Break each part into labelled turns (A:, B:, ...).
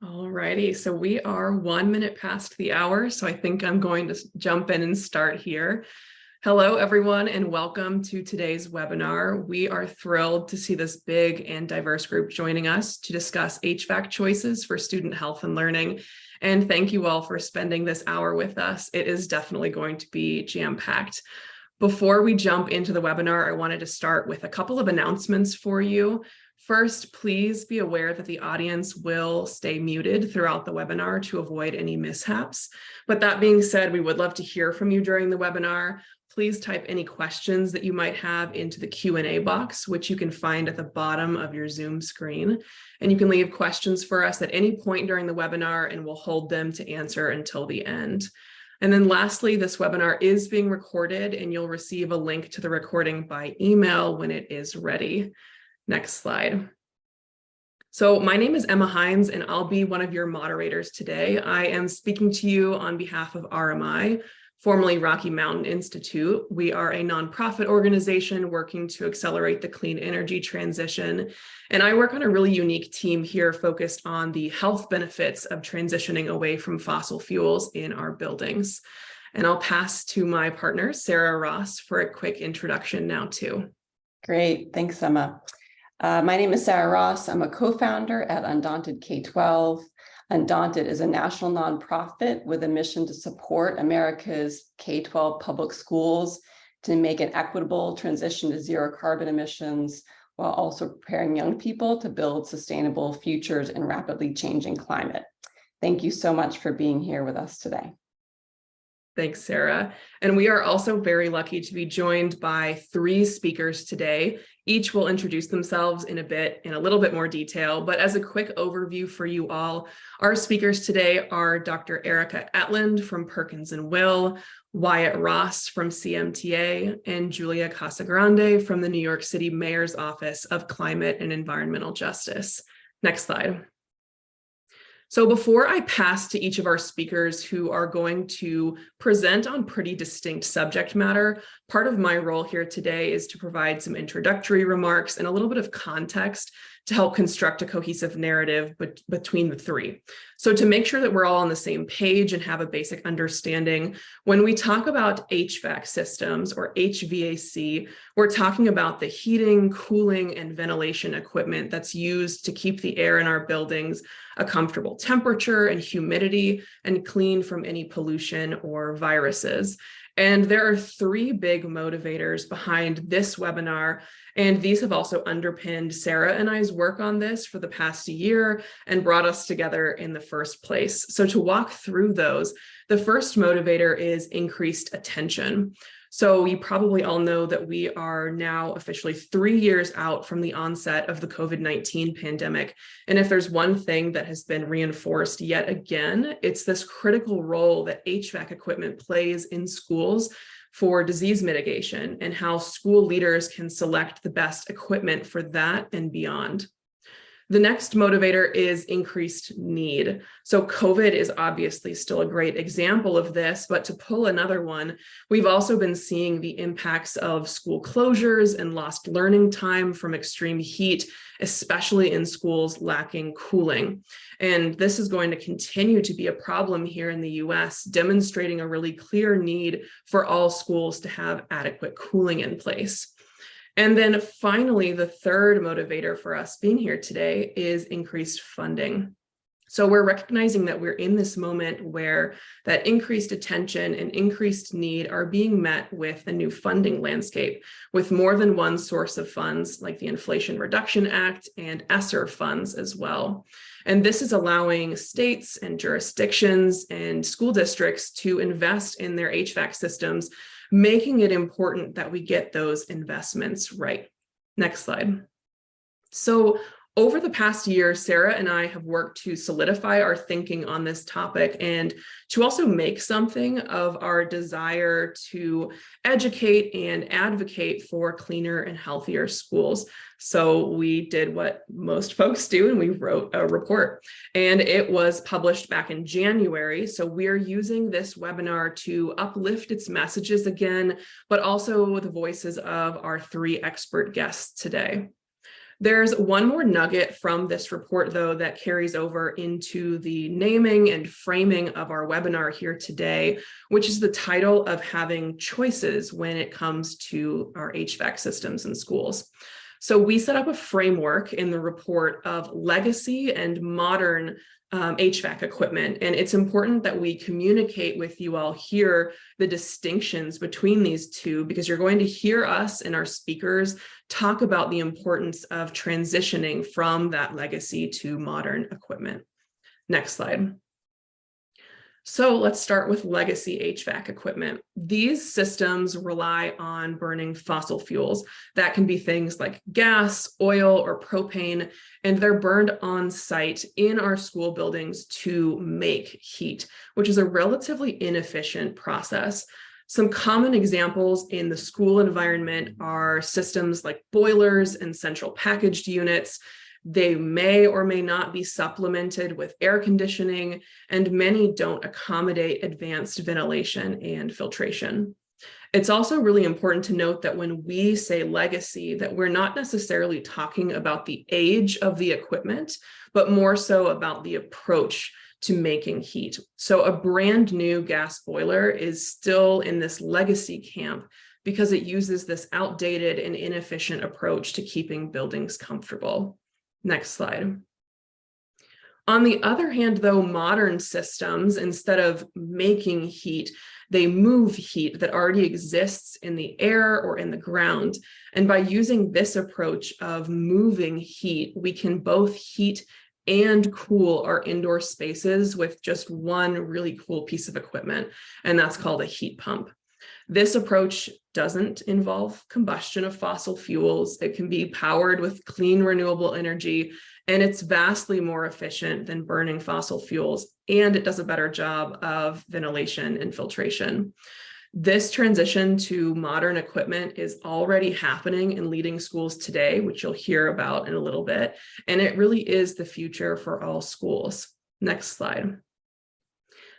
A: Alrighty, so we are 1 minute past the hour, so I think I'm going to jump in and start here. Hello, everyone, and welcome to today's webinar. We are thrilled to see this big and diverse group joining us to discuss HVAC choices for student health and learning. And thank you all for spending this hour with us. It is definitely going to be jam-packed. Before we jump into the webinar, I wanted to start with a couple of announcements for you. First, please be aware that the audience will stay muted throughout the webinar to avoid any mishaps. But that being said, we would love to hear from you during the webinar. Please type any questions that you might have into the Q&A box, which you can find at the bottom of your Zoom screen. And you can leave questions for us at any point during the webinar, and we'll hold them to answer until the end. And then lastly, this webinar is being recorded, and you'll receive a link to the recording by email when it is ready. Next slide. So my name is Emma Hines, and I'll be one of your moderators today. I am speaking to you on behalf of RMI, formerly Rocky Mountain Institute. We are a nonprofit organization working to accelerate the clean energy transition. And I work on a really unique team here focused on the health benefits of transitioning away from fossil fuels in our buildings. And I'll pass to my partner, Sarah Ross, for a quick introduction now too.
B: Great, thanks, Emma. My name is Sarah Ross. I'm a co-founder at Undaunted K-12. Undaunted is a national nonprofit with a mission to support America's K-12 public schools to make an equitable transition to zero carbon emissions, while also preparing young people to build sustainable futures in rapidly changing climate. Thank you so much for being here with us today.
A: Thanks, Sarah. And we are also very lucky to be joined by 3 speakers today. Each will introduce themselves in a little bit more detail, but as a quick overview for you all, our speakers today are Dr. Erica Etland from Perkins & Will, Wyatt Ross from CMTA, and Julia Casagrande from the New York City Mayor's Office of Climate and Environmental Justice. Next slide. So before I pass to each of our speakers who are going to present on pretty distinct subject matter, part of my role here today is to provide some introductory remarks and a little bit of context to help construct a cohesive narrative between the 3. So to make sure that we're all on the same page and have a basic understanding, when we talk about HVAC systems or HVAC, we're talking about the heating, cooling, and ventilation equipment that's used to keep the air in our buildings a comfortable temperature and humidity and clean from any pollution or viruses. And there are 3 big motivators behind this webinar, and these have also underpinned Sarah and I's work on this for the past year and brought us together in the first place. So to walk through those, the first motivator is increased attention. So you probably all know that we are now officially 3 years out from the onset of the COVID-19 pandemic. And if there's one thing that has been reinforced yet again, it's this critical role that HVAC equipment plays in schools for disease mitigation and how school leaders can select the best equipment for that and beyond. The next motivator is increased need. So COVID is obviously still a great example of this, but to pull another one, we've also been seeing the impacts of school closures and lost learning time from extreme heat, especially in schools lacking cooling. And this is going to continue to be a problem here in the US, demonstrating a really clear need for all schools to have adequate cooling in place. And then finally, the third motivator for us being here today is increased funding. So we're recognizing that we're in this moment where that increased attention and increased need are being met with a new funding landscape with more than one source of funds like the Inflation Reduction Act and ESSER funds as well. And this is allowing states and jurisdictions and school districts to invest in their HVAC systems, making it important that we get those investments right. Next slide. So over the past year, Sarah and I have worked to solidify our thinking on this topic and to also make something of our desire to educate and advocate for cleaner and healthier schools. So we did what most folks do, and we wrote a report, and it was published back in January. So we're using this webinar to uplift its messages again, but also the voices of our 3 expert guests today. There's one more nugget from this report, though, that carries over into the naming and framing of our webinar here today, which is the title of having choices when it comes to our HVAC systems in schools. So we set up a framework in the report of legacy and modern HVAC equipment. And it's important that we communicate with you all here the distinctions between these two, because you're going to hear us and our speakers talk about the importance of transitioning from that legacy to modern equipment. Next slide. So let's start with legacy HVAC equipment. These systems rely on burning fossil fuels. That can be things like gas, oil, or propane, and they're burned on site in our school buildings to make heat, which is a relatively inefficient process. Some common examples in the school environment are systems like boilers and central packaged units. They may or may not be supplemented with air conditioning, and many don't accommodate advanced ventilation and filtration. It's also really important to note that when we say legacy, that we're not necessarily talking about the age of the equipment, but more so about the approach to making heat. So a brand new gas boiler is still in this legacy camp because it uses this outdated and inefficient approach to keeping buildings comfortable. Next slide. On the other hand, though, modern systems, instead of making heat, they move heat that already exists in the air or in the ground. And by using this approach of moving heat, we can both heat and cool our indoor spaces with just one really cool piece of equipment, and that's called a heat pump. This approach doesn't involve combustion of fossil fuels. It can be powered with clean, renewable energy, and it's vastly more efficient than burning fossil fuels, and it does a better job of ventilation and filtration. This transition to modern equipment is already happening in leading schools today, which you'll hear about in a little bit, and it really is the future for all schools. Next slide.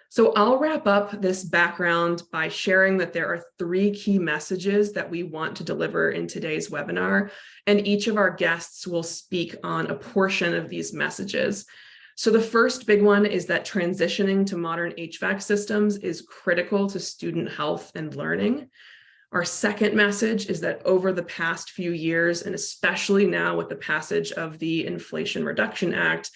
A: So I'll wrap up this background by sharing that there are 3 key messages that we want to deliver in today's webinar, and each of our guests will speak on a portion of these messages. So the first big one is that transitioning to modern HVAC systems is critical to student health and learning. Our second message is that over the past few years, and especially now with the passage of the Inflation Reduction Act,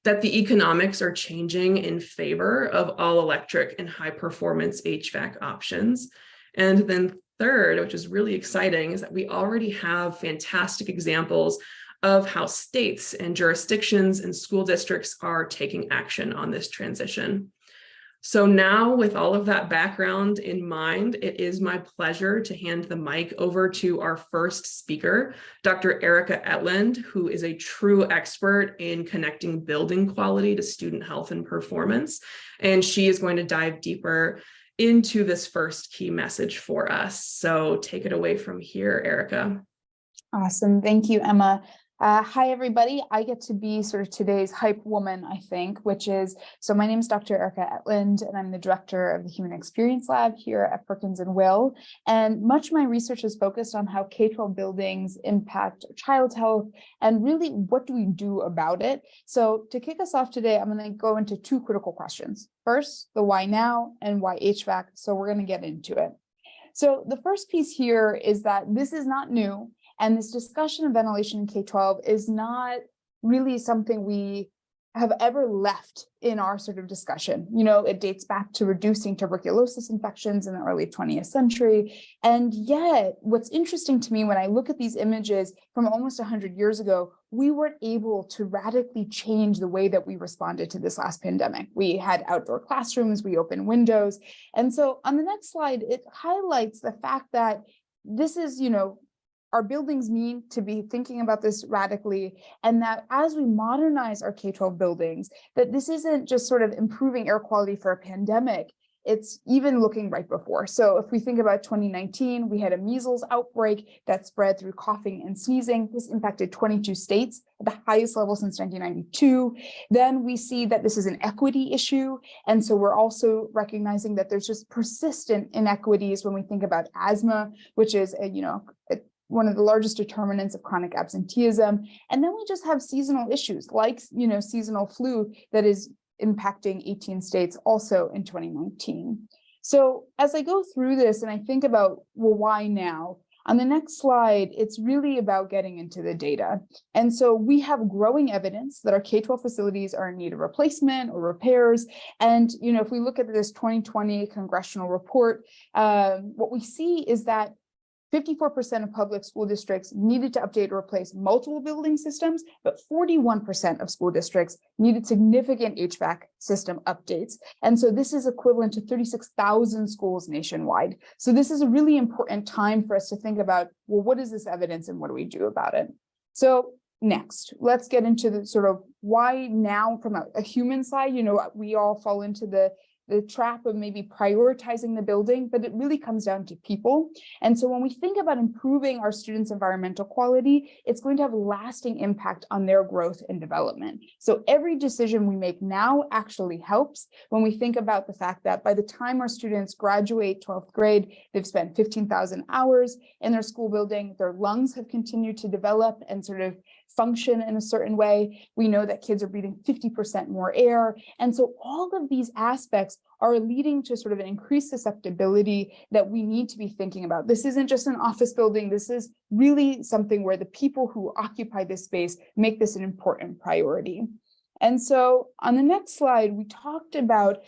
A: that the economics are changing in favor of all electric and high performance HVAC options. And then third, which is really exciting, is that we already have fantastic examples of how states and jurisdictions and school districts are taking action on this transition. So now, with all of that background in mind, it is my pleasure to hand the mic over to our first speaker, Dr. Erica Etland, who is a true expert in connecting building quality to student health and performance. And she is going to dive deeper into this first key message for us. So take it away from here, Erica.
C: Awesome. Thank you, Emma. Hi, everybody. I get to be sort of today's hype woman, I think, which is, so my name is Dr. Erica Etland, and I'm the director of the Human Experience Lab here at Perkins and Will. And much of my research is focused on how K-12 buildings impact child health and really what do we do about it. So to kick us off today, I'm going to go into 2 critical questions. First, the why now and why HVAC. So we're going to get into it. So the first piece here is that this is not new. And this discussion of ventilation in K-12 is not really something we have ever left in our sort of discussion. You know, it dates back to reducing tuberculosis infections in the early 20th century. And yet, what's interesting to me when I look at these images from almost 100 years ago, we weren't able to radically change the way that we responded to this last pandemic. We had outdoor classrooms, we opened windows. And so on the next slide, it highlights the fact that this is, you know, our buildings need to be thinking about this radically, and that as we modernize our K-12 buildings, that this isn't just sort of improving air quality for a pandemic, it's even looking right before. So if we think about 2019, we had a measles outbreak that spread through coughing and sneezing. This impacted 22 states at the highest level since 1992. Then we see that this is an equity issue. And so we're also recognizing that there's just persistent inequities when we think about asthma, which is a one of the largest determinants of chronic absenteeism. And then we just have seasonal issues like, seasonal flu that is impacting 18 states also in 2019. So as I go through this and I think about, well, why now? On the next slide, it's really about getting into the data. And so we have growing evidence that our K-12 facilities are in need of replacement or repairs. And, if we look at this 2020 congressional report, what we see is that 54% of public school districts needed to update or replace multiple building systems, but 41% of school districts needed significant HVAC system updates. And so this is equivalent to 36,000 schools nationwide. So this is a really important time for us to think about, well, what is this evidence and what do we do about it? So next, let's get into the sort of why now from a human side. We all fall into the trap of maybe prioritizing the building, but it really comes down to people. And so when we think about improving our students' environmental quality, it's going to have lasting impact on their growth and development. So every decision we make now actually helps when we think about the fact that by the time our students graduate 12th grade, they've spent 15,000 hours in their school building, their lungs have continued to develop and sort of function in a certain way. We know that kids are breathing 50% more air. And so all of these aspects are leading to sort of an increased susceptibility that we need to be thinking about. This isn't just an office building. This is really something where the people who occupy this space make this an important priority. And so on the next slide, we talked about,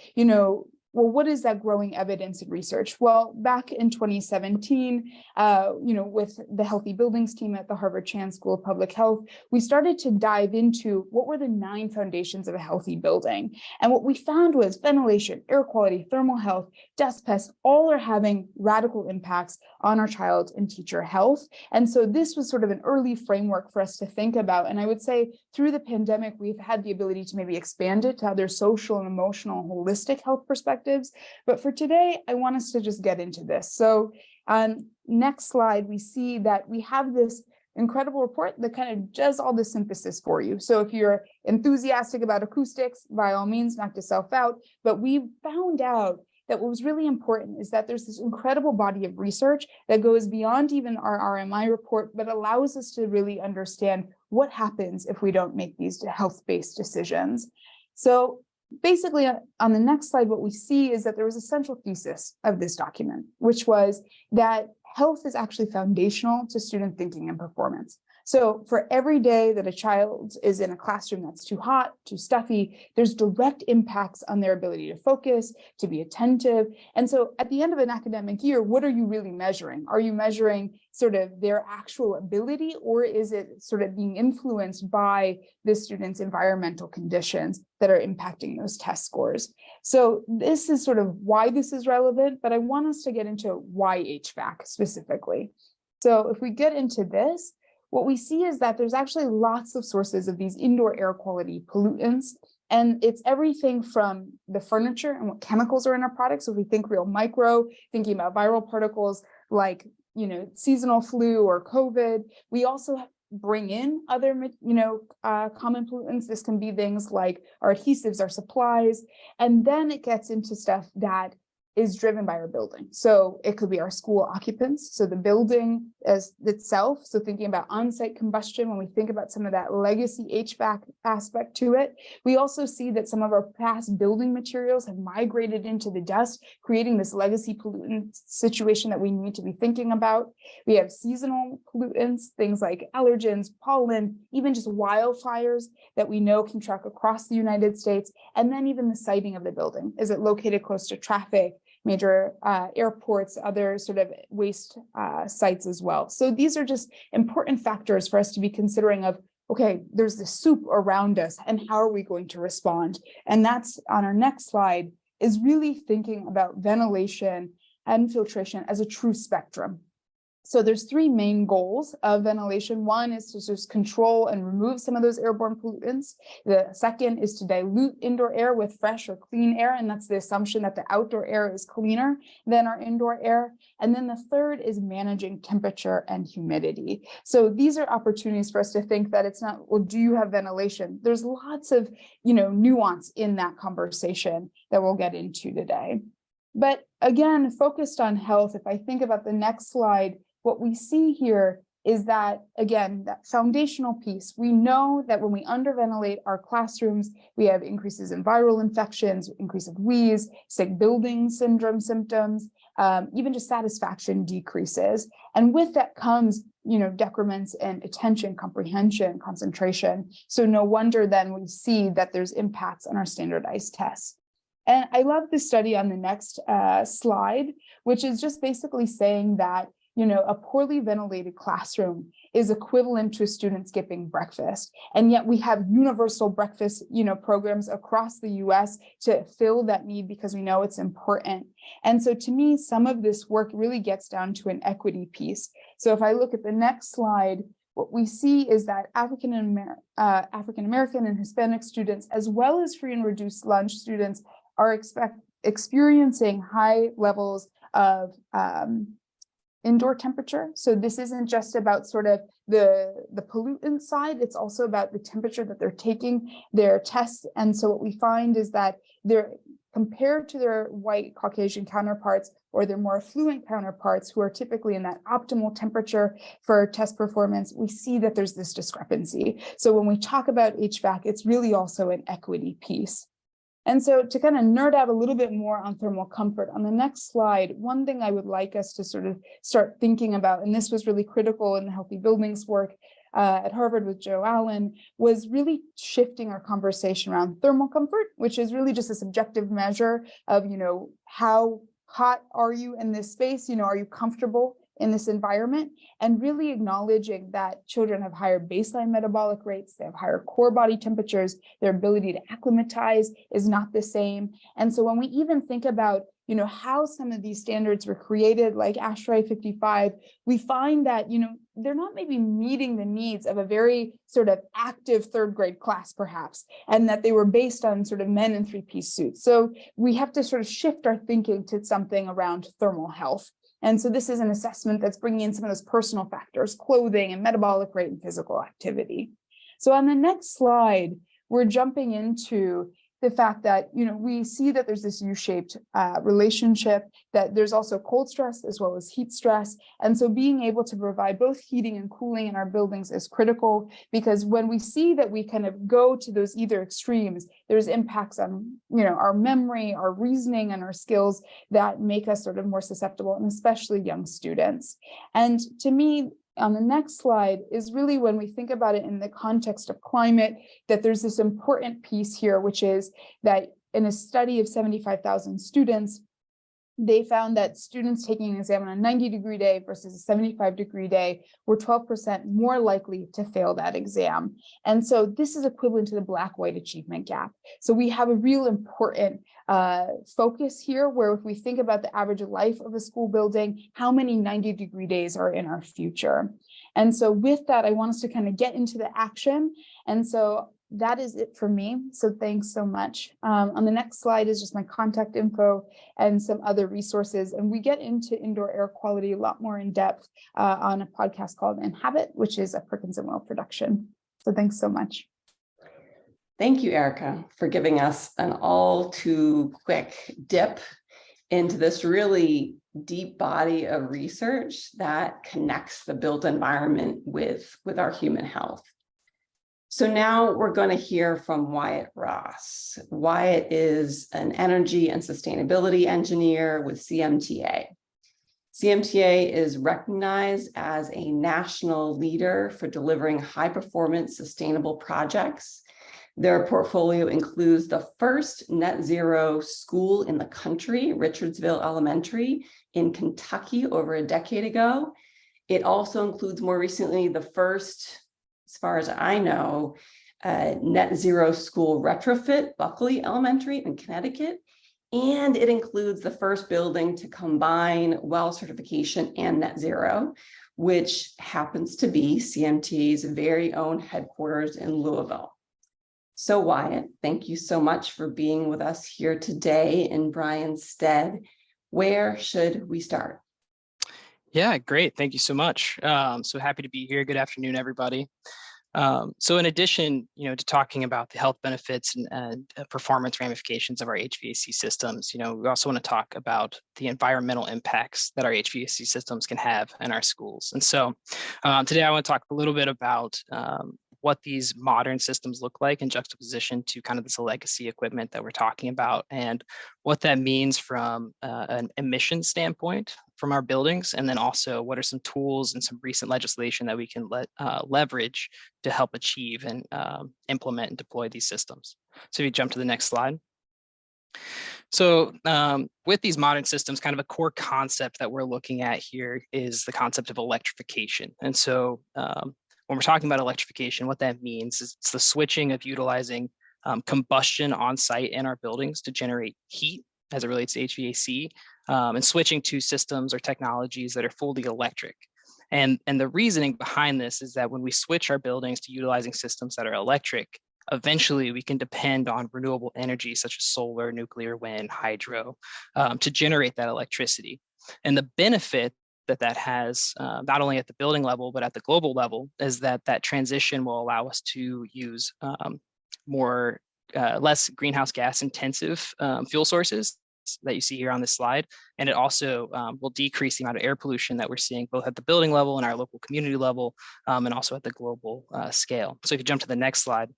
C: well, what is that growing evidence and research? Well, back in 2017, with the Healthy Buildings team at the Harvard Chan School of Public Health, we started to dive into what were the 9 foundations of a healthy building. And what we found was ventilation, air quality, thermal health, dust pests, all are having radical impacts on our child and teacher health. And so this was sort of an early framework for us to think about. And I would say through the pandemic, we've had the ability to maybe expand it to other social and emotional, holistic health perspectives. But for today, I want us to just get into this. So on next slide, we see that we have this incredible report that kind of does all the synthesis for you. So if you're enthusiastic about acoustics, by all means, knock yourself out. But we found out that what was really important is that there's this incredible body of research that goes beyond even our RMI report, but allows us to really understand what happens if we don't make these health-based decisions. So basically, on the next slide, what we see is that there was a central thesis of this document, which was that health is actually foundational to student thinking and performance. So for every day that a child is in a classroom that's too hot, too stuffy, there's direct impacts on their ability to focus, to be attentive. And so at the end of an academic year, what are you really measuring? Are you measuring sort of their actual ability, or is it sort of being influenced by the student's environmental conditions that are impacting those test scores? So this is sort of why this is relevant, but I want us to get into why HVAC specifically. So if we get into this, what we see is that there's actually lots of sources of these indoor air quality pollutants, and it's everything from the furniture and what chemicals are in our products. So if we think real micro, thinking about viral particles like, seasonal flu or COVID, we also bring in other, common pollutants. This can be things like our adhesives, our supplies, and then it gets into stuff that is driven by our building. So it could be our school occupants, so the building as itself. So thinking about on-site combustion, when we think about some of that legacy HVAC aspect to it, we also see that some of our past building materials have migrated into the dust, creating this legacy pollutant situation that we need to be thinking about. We have seasonal pollutants, things like allergens, pollen, even just wildfires that we know can track across the United States. And then even the siting of the building. Is it located close to traffic, major airports, other sort of waste sites as well? So these are just important factors for us to be considering of, okay, there's the soup around us and how are we going to respond? And that's on our next slide, is really thinking about ventilation and filtration as a true spectrum. So there's 3 main goals of ventilation. One is to just control and remove some of those airborne pollutants. The second is to dilute indoor air with fresh or clean air. And that's the assumption that the outdoor air is cleaner than our indoor air. And then the third is managing temperature and humidity. So these are opportunities for us to think that it's not, well, do you have ventilation? There's lots of, nuance in that conversation that we'll get into today. But again, focused on health, if I think about the next slide, what we see here is that, again, that foundational piece. We know that when we underventilate our classrooms, we have increases in viral infections, increase of wheeze, sick building syndrome symptoms, even just satisfaction decreases. And with that comes, decrements in attention, comprehension, concentration. So no wonder then we see that there's impacts on our standardized tests. And I love this study on the next slide, which is just basically saying that, a poorly ventilated classroom is equivalent to a student skipping breakfast. And yet we have universal breakfast, programs across the US to fill that need because we know it's important. And so to me, some of this work really gets down to an equity piece. So if I look at the next slide, what we see is that African American and Hispanic students, as well as free and reduced lunch students, are experiencing high levels of indoor temperature. So this isn't just about sort of the pollutant side, it's also about the temperature that they're taking their tests. And so what we find is that they're compared to their white Caucasian counterparts or their more affluent counterparts who are typically in that optimal temperature for test performance, we see that there's this discrepancy. So when we talk about HVAC, it's really also an equity piece. And so to kind of nerd out a little bit more on thermal comfort, on the next slide, one thing I would like us to sort of start thinking about, and this was really critical in the Healthy Buildings work at Harvard with Joe Allen, was really shifting our conversation around thermal comfort, which is really just a subjective measure of, how hot are you in this space? Are you comfortable in this environment? And really acknowledging that children have higher baseline metabolic rates, they have higher core body temperatures, their ability to acclimatize is not the same. And so when we even think about, how some of these standards were created, like ASHRAE 55, we find that, they're not maybe meeting the needs of a very sort of active third grade class, perhaps, and that they were based on sort of men in three-piece suits. So we have to sort of shift our thinking to something around thermal health. And so this is an assessment that's bringing in some of those personal factors, clothing and metabolic rate and physical activity. So on the next slide, we're jumping into the fact that, we see that there's this U-shaped relationship, that there's also cold stress as well as heat stress. And so being able to provide both heating and cooling in our buildings is critical, because when we see that we kind of go to those either extremes, there's impacts on, our memory, our reasoning, and our skills that make us sort of more susceptible, and especially young students. And to me, on the next slide is really when we think about it in the context of climate, that there's this important piece here, which is that in a study of 75,000 students, they found that students taking an exam on a 90-degree day versus a 75-degree day were 12% more likely to fail that exam. And so this is equivalent to the Black-White achievement gap. So we have a real important focus here, where if we think about the average life of a school building, how many 90-degree days are in our future? And so with that, I want us to kind of get into the action. And so that is it for me. So thanks so much. On the next slide is just my contact info and some other resources. And we get into indoor air quality a lot more in depth on a podcast called Inhabit, which is a Perkins and Will production. So thanks so much.
B: Thank you, Erica, for giving us an all too quick dip into this really deep body of research that connects the built environment with our human health. So now we're going to hear from Wyatt Ross. Wyatt is an energy and sustainability engineer with CMTA. CMTA is recognized as a national leader for delivering high-performance sustainable projects. Their portfolio includes the first net zero school in the country, Richardsville Elementary in Kentucky, over a decade ago. It also includes more recently the first, as far as I know, net zero school retrofit, Buckley Elementary in Connecticut. And it includes the first building to combine WELL certification and net zero, which happens to be CMT's very own headquarters in Louisville. So Wyatt, thank you so much for being with us here today in Brian's stead. Where should we start?
D: Yeah, great. Thank you so much. So happy to be here. Good afternoon, everybody. So in addition, to talking about the health benefits and performance ramifications of our HVAC systems, we also want to talk about the environmental impacts that our HVAC systems can have in our schools. And so today I want to talk a little bit about what these modern systems look like in juxtaposition to kind of this legacy equipment that we're talking about, and what that means from an emission standpoint from our buildings, and then also what are some tools and some recent legislation that we can leverage to help achieve and implement and deploy these systems. So if you jump to the next slide. So with these modern systems, kind of a core concept that we're looking at here is the concept of electrification. And so when we're talking about electrification, what that means is it's the switching of utilizing combustion on site in our buildings to generate heat as it relates to HVAC, and switching to systems or technologies that are fully electric. And the reasoning behind this is that when we switch our buildings to utilizing systems that are electric, eventually we can depend on renewable energy such as solar, nuclear, wind, hydro, to generate that electricity. And the benefit that has, not only at the building level, but at the global level, is that transition will allow us to use less greenhouse gas intensive fuel sources that you see here on this slide. And it also will decrease the amount of air pollution that we're seeing both at the building level and our local community level, and also at the global scale. So if you jump to the next slide.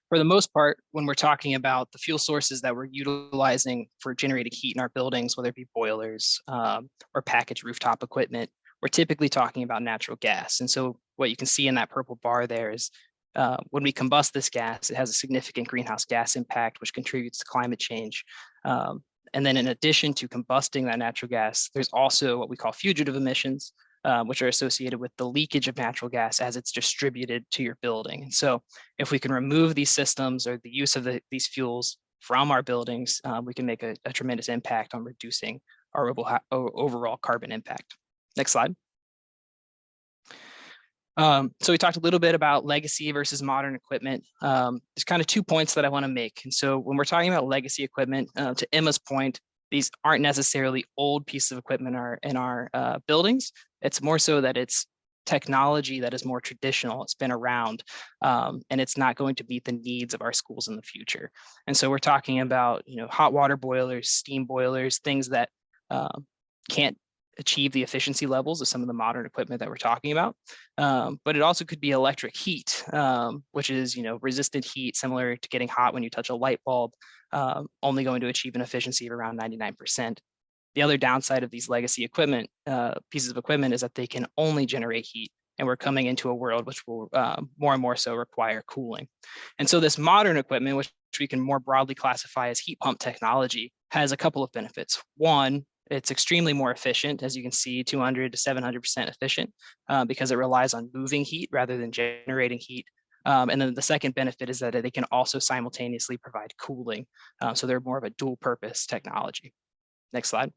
D: For the most part, when we're talking about the fuel sources that we're utilizing for generating heat in our buildings, whether it be boilers or packaged rooftop equipment, we're typically talking about natural gas. And so what you can see in that purple bar there is when we combust this gas, it has a significant greenhouse gas impact, which contributes to climate change. And then in addition to combusting that natural gas, there's also what we call fugitive emissions, which are associated with the leakage of natural gas as it's distributed to your building. And so if we can remove these systems or the use of these fuels from our buildings, we can make a tremendous impact on reducing our overall carbon impact. Next slide. So we talked a little bit about legacy versus modern equipment. There's kind of 2 points that I want to make. And so when we're talking about legacy equipment, to Emma's point, these aren't necessarily old pieces of equipment in our buildings. It's more so that it's technology that is more traditional. It's been around, and it's not going to meet the needs of our schools in the future. And so we're talking about hot water boilers, steam boilers, things that can't achieve the efficiency levels of some of the modern equipment that we're talking about. But it also could be electric heat, which is resistant heat, similar to getting hot when you touch a light bulb, only going to achieve an efficiency of around 99%. The other downside of these legacy equipment, pieces of equipment, is that they can only generate heat, and we're coming into a world which will more and more so require cooling. And so this modern equipment, which we can more broadly classify as heat pump technology, has a couple of benefits. One, it's extremely more efficient, as you can see, 200 to 700% efficient, because it relies on moving heat rather than generating heat. And then the second benefit is that they can also simultaneously provide cooling. So they're more of a dual purpose technology. Next slide.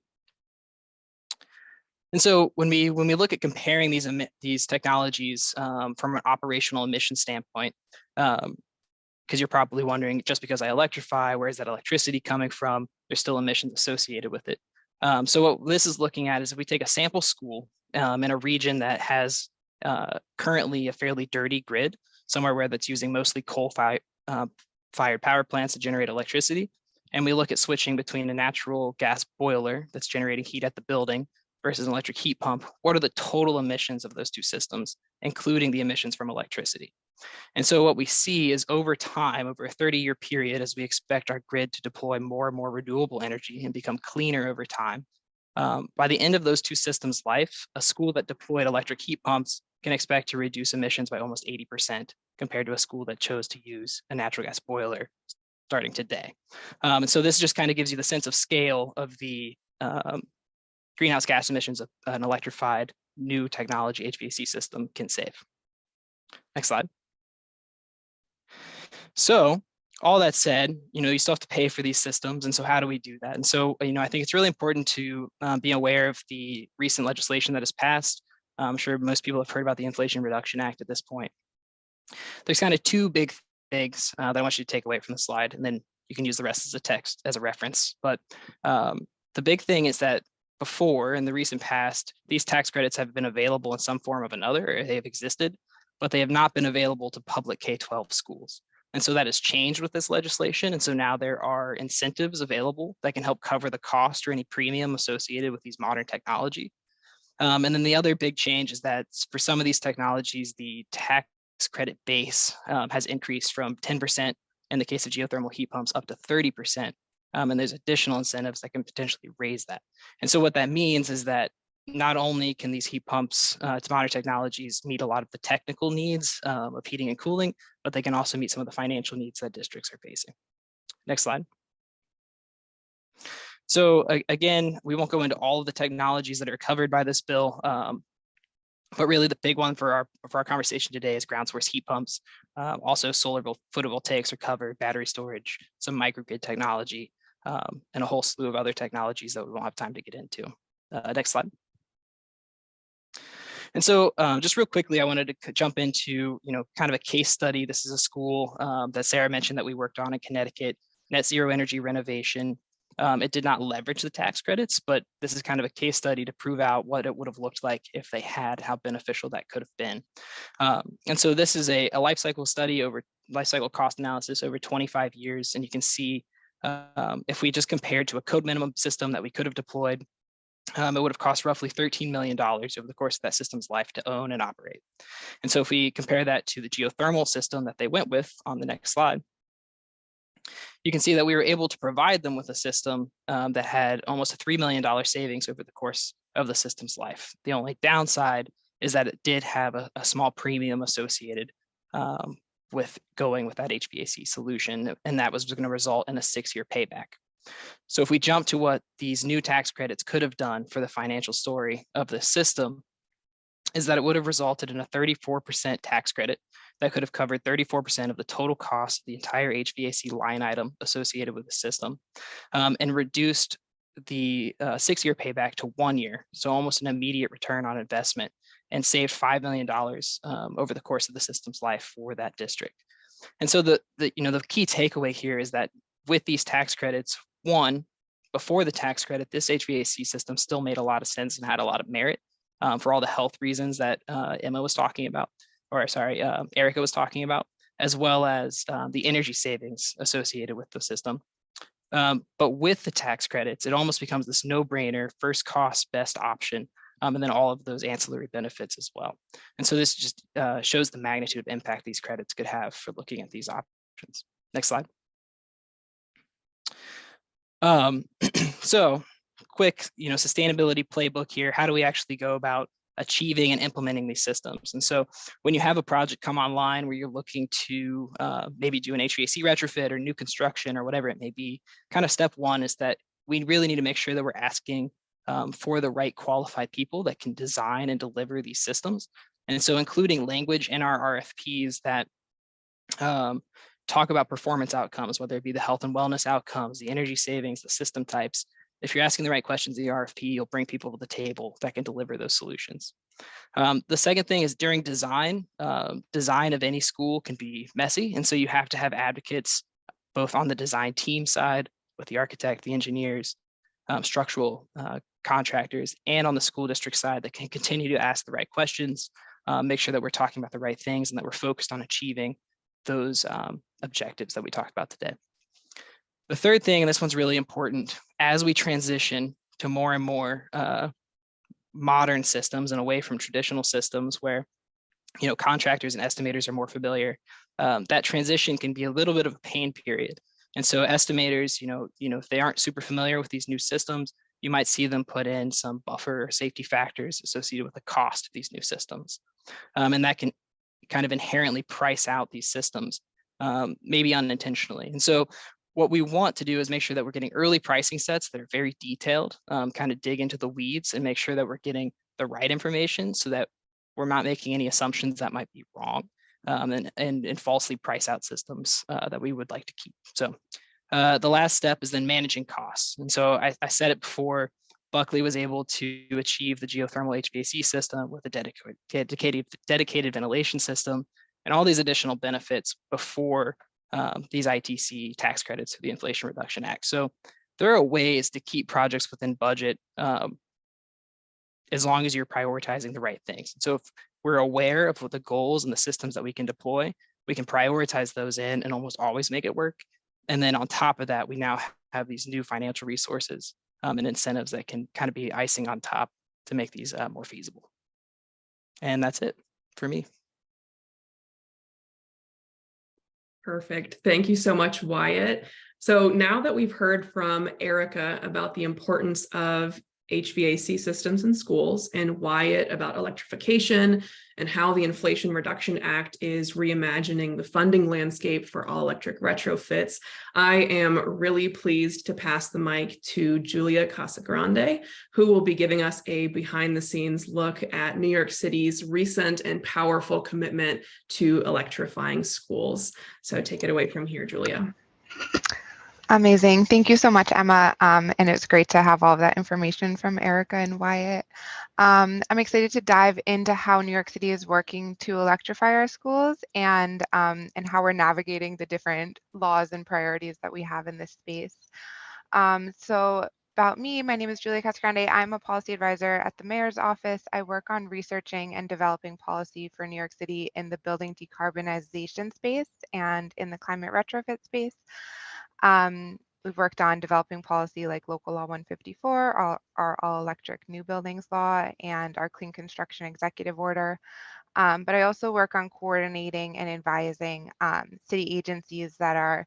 D: And so when we look at comparing these technologies from an operational emission standpoint, because you're probably wondering, just because I electrify, where is that electricity coming from? There's still emissions associated with it. So what this is looking at is if we take a sample school in a region that has currently a fairly dirty grid, somewhere where that's using mostly coal-fired power plants to generate electricity, and we look at switching between a natural gas boiler that's generating heat at the building versus an electric heat pump, what are the total emissions of those two systems, including the emissions from electricity? And so what we see is over time, over a 30-year period, as we expect our grid to deploy more and more renewable energy and become cleaner over time, by the end of those two systems' life, a school that deployed electric heat pumps can expect to reduce emissions by almost 80% compared to a school that chose to use a natural gas boiler starting today. And so this just kind of gives you the sense of scale of the greenhouse gas emissions of an electrified new technology HVAC system can save. Next slide. So all that said, you still have to pay for these systems. And so how do we do that? And so, I think it's really important to be aware of the recent legislation that has passed. I'm sure most people have heard about the Inflation Reduction Act at this point. There's kind of two big things that I want you to take away from the slide, and then you can use the rest as a text as a reference. But the big thing is that before, in the recent past, these tax credits have been available in some form or another, or they have existed. but they have not been available to public K-12 schools. And so that has changed with this legislation. And so now there are incentives available that can help cover the cost or any premium associated with these modern technology. And then the other big change is that for some of these technologies, the tax credit base has increased from 10% in the case of geothermal heat pumps up to 30%. And there's additional incentives that can potentially raise that. And so what that means is that not only can these heat pumps, to modern technologies, meet a lot of the technical needs of heating and cooling, but they can also meet some of the financial needs that districts are facing. Next slide. So again, we won't go into all of the technologies that are covered by this bill, but really the big one for our conversation today is ground source heat pumps. Also solar photovoltaics are covered, battery storage, some microgrid technology, and a whole slew of other technologies that we won't have time to get into. Next slide. And so just real quickly, I wanted to jump into, kind of a case study. This is a school that Sarah mentioned that we worked on in Connecticut, net zero energy renovation. It did not leverage the tax credits, but this is kind of a case study to prove out what it would have looked like if they had, how beneficial that could have been. And so this is a life cycle study over life cycle cost analysis over 25 years. And you can see if we just compared to a code minimum system that we could have deployed, it would have cost roughly $13 million over the course of that system's life to own and operate. And so if we compare that to the geothermal system that they went with on the next slide, you can see that we were able to provide them with a system that had almost a $3 million savings over the course of the system's life. The only downside is that it did have a small premium associated with going with that HVAC solution, and that was going to result in a 6-year payback. So if we jump to what these new tax credits could have done for the financial story of the system, is that it would have resulted in a 34% tax credit that could have covered 34% of the total cost of the entire HVAC line item associated with the system, and reduced the 6-year payback to 1 year. So almost an immediate return on investment, and saved $5 million over the course of the system's life for that district. And so the key takeaway here is that with these tax credits, one, before the tax credit, this HVAC system still made a lot of sense and had a lot of merit for all the health reasons that Emma was talking about, or sorry, Erica was talking about, as well as the energy savings associated with the system. But with the tax credits, it almost becomes this no-brainer, first cost, best option, and then all of those ancillary benefits as well. And so this just shows the magnitude of impact these credits could have for looking at these options. Next slide. So quick, sustainability playbook here. How do we actually go about achieving and implementing these systems? And so when you have a project come online where you're looking to maybe do an HVAC retrofit or new construction or whatever it may be, kind of step one is that we really need to make sure that we're asking for the right qualified people that can design and deliver these systems. And so including language in our RFPs that talk about performance outcomes, whether it be the health and wellness outcomes, the energy savings, the system types. If you're asking the right questions in the RFP, you'll bring people to the table that can deliver those solutions. The second thing is during design, design of any school can be messy. And so you have to have advocates both on the design team side with the architect, the engineers, structural contractors, and on the school district side that can continue to ask the right questions, make sure that we're talking about the right things and that we're focused on achieving those objectives that we talked about today. The third thing, and this one's really important, as we transition to more and more modern systems and away from traditional systems where contractors and estimators are more familiar, that transition can be a little bit of a pain period. And so estimators, if they aren't super familiar with these new systems, you might see them put in some buffer or safety factors associated with the cost of these new systems. And that can kind of inherently price out these systems, maybe unintentionally. And so what we want to do is make sure that we're getting early pricing sets that are very detailed, kind of dig into the weeds and make sure that we're getting the right information so that we're not making any assumptions that might be wrong, and falsely price out systems that we would like to keep. So the last step is then managing costs. And so I said it before, Buckley was able to achieve the geothermal HVAC system with a dedicated ventilation system and all these additional benefits before these ITC tax credits through the Inflation Reduction Act. So there are ways to keep projects within budget as long as you're prioritizing the right things. So we're aware of what the goals and the systems that we can deploy. We can prioritize those in and almost always make it work. And then on top of that, we now have these new financial resources and incentives that can kind of be icing on top to make these more feasible. And that's it for me.
A: Perfect. Thank you so much, Wyatt. So now that we've heard from Erica about the importance of HVAC systems in schools and Wyatt about electrification and how the Inflation Reduction Act is reimagining the funding landscape for all electric retrofits, I am really pleased to pass the mic to Julia Casagrande, who will be giving us a behind the scenes look at New York City's recent and powerful commitment to electrifying schools. So take it away from here, Julia.
E: Amazing. Thank you so much, Emma. And it's great to have all of that information from Erica and Wyatt. I'm excited to dive into how New York City is working to electrify our schools and how we're navigating the different laws and priorities that we have in this space. So about me, my name is Julia Casagrande. I'm a policy advisor at the mayor's office. I work on researching and developing policy for New York City in the building decarbonization space and in the climate retrofit space. We've worked on developing policy like Local Law 154, our all electric new buildings law, and our clean construction executive order. But I also work on coordinating and advising city agencies that are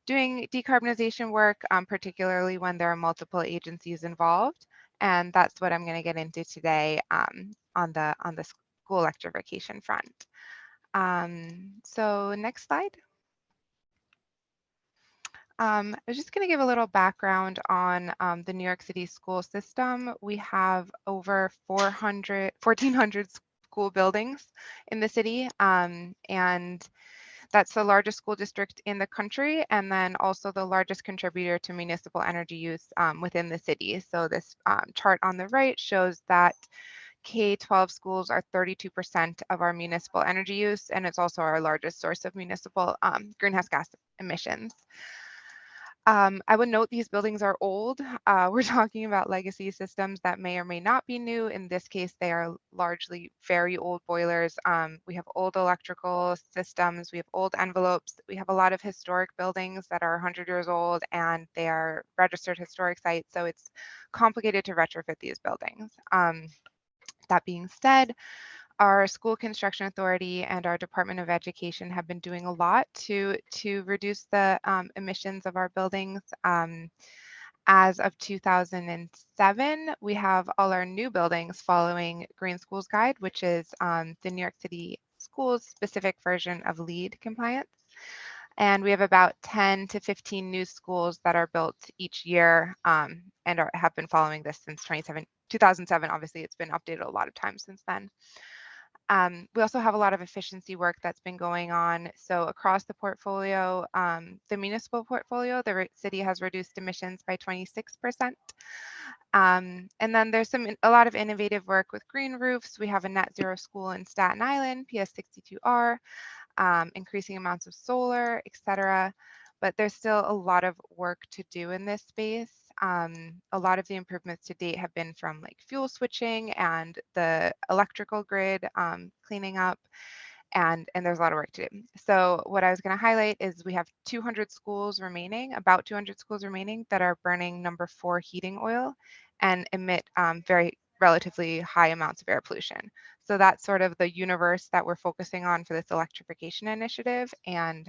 E: doing decarbonization work, particularly when there are multiple agencies involved. And that's what I'm going to get into today on the school electrification front. So next slide. I was just going to give a little background on the New York City school system. We have over 1,400 school buildings in the city, and that's the largest school district in the country, and then also the largest contributor to municipal energy use within the city. So this chart on the right shows that K-12 schools are 32% of our municipal energy use, and it's also our largest source of municipal greenhouse gas emissions. I would note these buildings are old. We're talking about legacy systems that may or may not be new. In this case, they are largely very old boilers. We have old electrical systems. We have old envelopes. We have a lot of historic buildings that are 100 years old and they are registered historic sites. So it's complicated to retrofit these buildings. That being said, our school construction authority and our Department of Education have been doing a lot to reduce the emissions of our buildings. As of 2007, we have all our new buildings following Green Schools Guide, which is the New York City Schools specific version of LEED compliance. And we have about 10 to 15 new schools that are built each year and have been following this since 2007. Obviously, it's been updated a lot of times since then. We also have a lot of efficiency work that's been going on. So across the portfolio, the municipal portfolio, the city has reduced emissions by 26%. And then there's a lot of innovative work with green roofs. We have a net zero school in Staten Island, PS62R, increasing amounts of solar, etc. But there's still a lot of work to do in this space. A lot of the improvements to date have been from like fuel switching and the electrical grid cleaning up, and there's a lot of work to do. So what I was going to highlight is we have 200 schools remaining, about 200 schools remaining that are burning number 4 heating oil and emit very relatively high amounts of air pollution. So that's sort of the universe that we're focusing on for this electrification initiative, and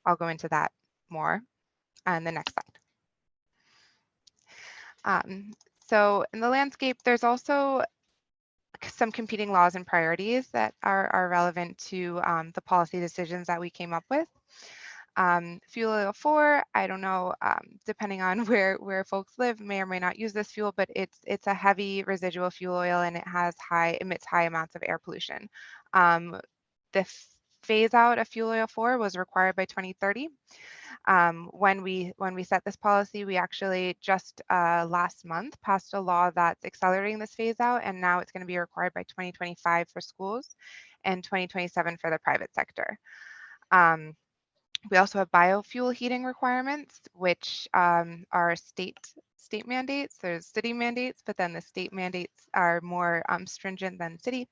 E: I'll go into that more on the next slide. So in the landscape, there's also some competing laws and priorities that are relevant to the policy decisions that we came up with. Fuel oil 4, I don't know, depending on where folks live, may or may not use this fuel, but it's a heavy residual fuel oil and it emits high amounts of air pollution. The phase out of fuel oil 4 was required by 2030. When we set this policy, we actually just last month passed a law that's accelerating this phase out, and now it's going to be required by 2025 for schools and 2027 for the private sector. We also have biofuel heating requirements, which are state mandates. There's city mandates, but then the state mandates are more stringent than city.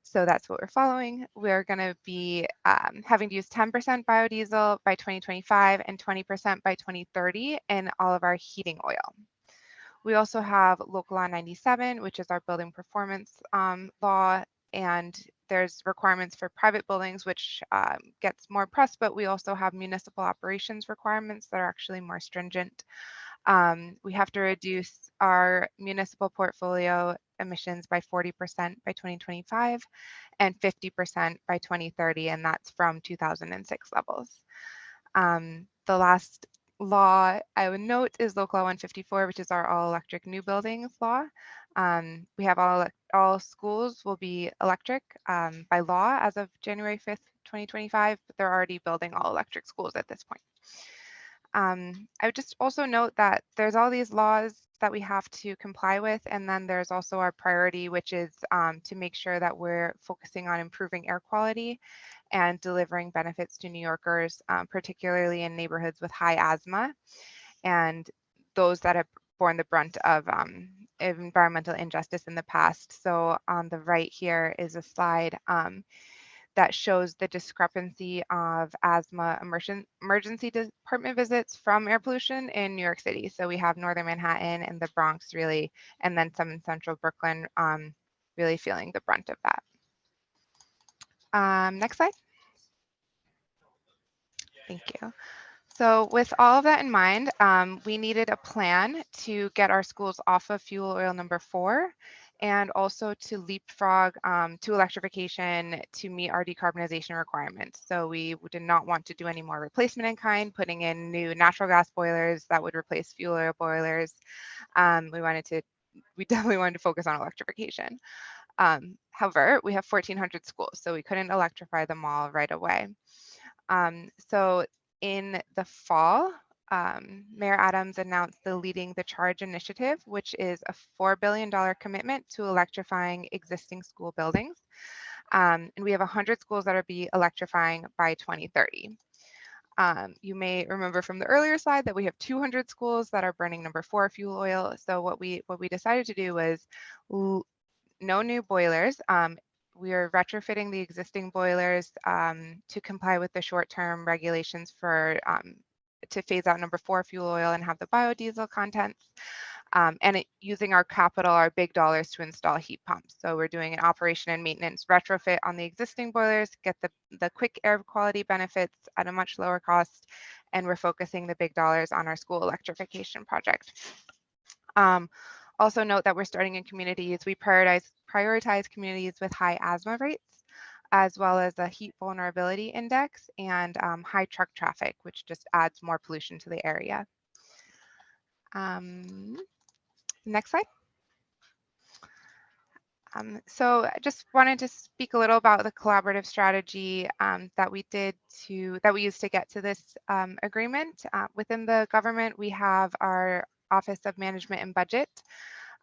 E: So that's what we're following. We're going to be having to use 10% biodiesel by 2025 and 20% by 2030 in all of our heating oil. We also have Local Law 97, which is our building performance law, and there's requirements for private buildings, which gets more press, but we also have municipal operations requirements that are actually more stringent. We have to reduce our municipal portfolio emissions by 40% by 2025 and 50% by 2030, and that's from 2006 levels. The last law I would note is Local Law 154, which is our all electric new buildings law. We have all schools will be electric by law as of January 5th, 2025, but they're already building all electric schools at this point. I would just also note that there's all these laws that we have to comply with, and then there's also our priority, which is to make sure that we're focusing on improving air quality and delivering benefits to New Yorkers, particularly in neighborhoods with high asthma and those that have borne the brunt of environmental injustice in the past. So on the right here is a slide that shows the discrepancy of asthma emergency department visits from air pollution in New York City. So we have Northern Manhattan and the Bronx really, and then some in central Brooklyn really feeling the brunt of that. Next slide. Thank you. So with all of that in mind, we needed a plan to get our schools off of fuel oil number 4 and also to leapfrog to electrification to meet our decarbonization requirements. So we did not want to do any more replacement in kind, putting in new natural gas boilers that would replace fuel oil boilers. We definitely wanted to focus on electrification. However, we have 1,400 schools, so we couldn't electrify them all right away. So in the fall, Mayor Adams announced the Leading the Charge initiative, which is a $4 billion commitment to electrifying existing school buildings. And we have 100 schools that are be electrifying by 2030. You may remember from the earlier slide that we have 200 schools that are burning number 4 fuel oil. So what we decided to do was no new boilers. We are retrofitting the existing boilers to comply with the short-term regulations for to phase out number 4 fuel oil and have the biodiesel contents, and using our capital, our big dollars to install heat pumps. So we're doing an operation and maintenance retrofit on the existing boilers, get the quick air quality benefits at a much lower cost, and we're focusing the big dollars on our school electrification project. Also note that we're starting in communities. We prioritize communities with high asthma rates, as well as a heat vulnerability index and high truck traffic, which just adds more pollution to the area. Next slide. So I just wanted to speak a little about the collaborative strategy that we used to get to this agreement. Within the government, we have our Office of Management and Budget,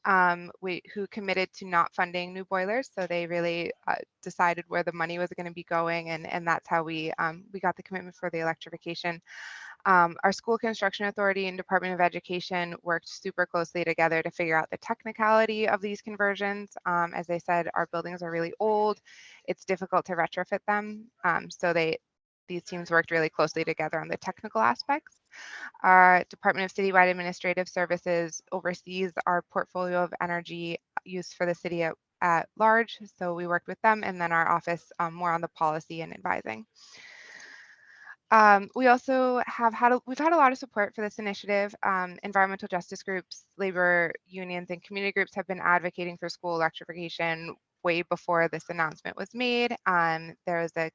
E: who committed to not funding new boilers. So they really decided where the money was going to be going, and that's how we got the commitment for the electrification. Our School Construction Authority and Department of Education worked super closely together to figure out the technicality of these conversions. As I said, our buildings are really old. It's difficult to retrofit them. So these teams worked really closely together on the technical aspects. Our Department of Citywide Administrative Services oversees our portfolio of energy use for the city at large. So we worked with them, and then our office more on the policy and advising. We also we've had a lot of support for this initiative. Environmental justice groups, labor unions, and community groups have been advocating for school electrification way before this announcement was made. There was a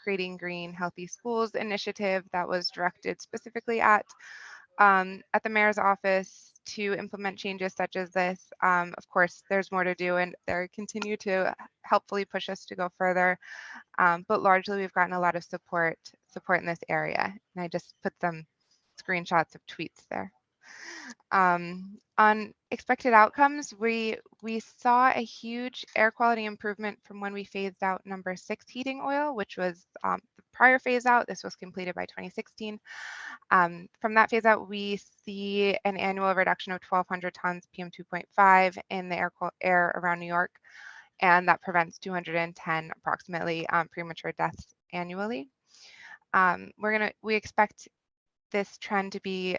E: Creating Green Healthy Schools initiative that was directed specifically at the mayor's office to implement changes such as this. Of course, there's more to do, and they continue to helpfully push us to go further. But largely, we've gotten a lot of support in this area, and I just put some screenshots of tweets there. On expected outcomes, we saw a huge air quality improvement from when we phased out number 6 heating oil, which was the prior phase out. This was completed by 2016. From that phase out, we see an annual reduction of 1,200 tons PM2.5 in the air around New York. and that prevents 210 approximately premature deaths annually. We expect this trend to be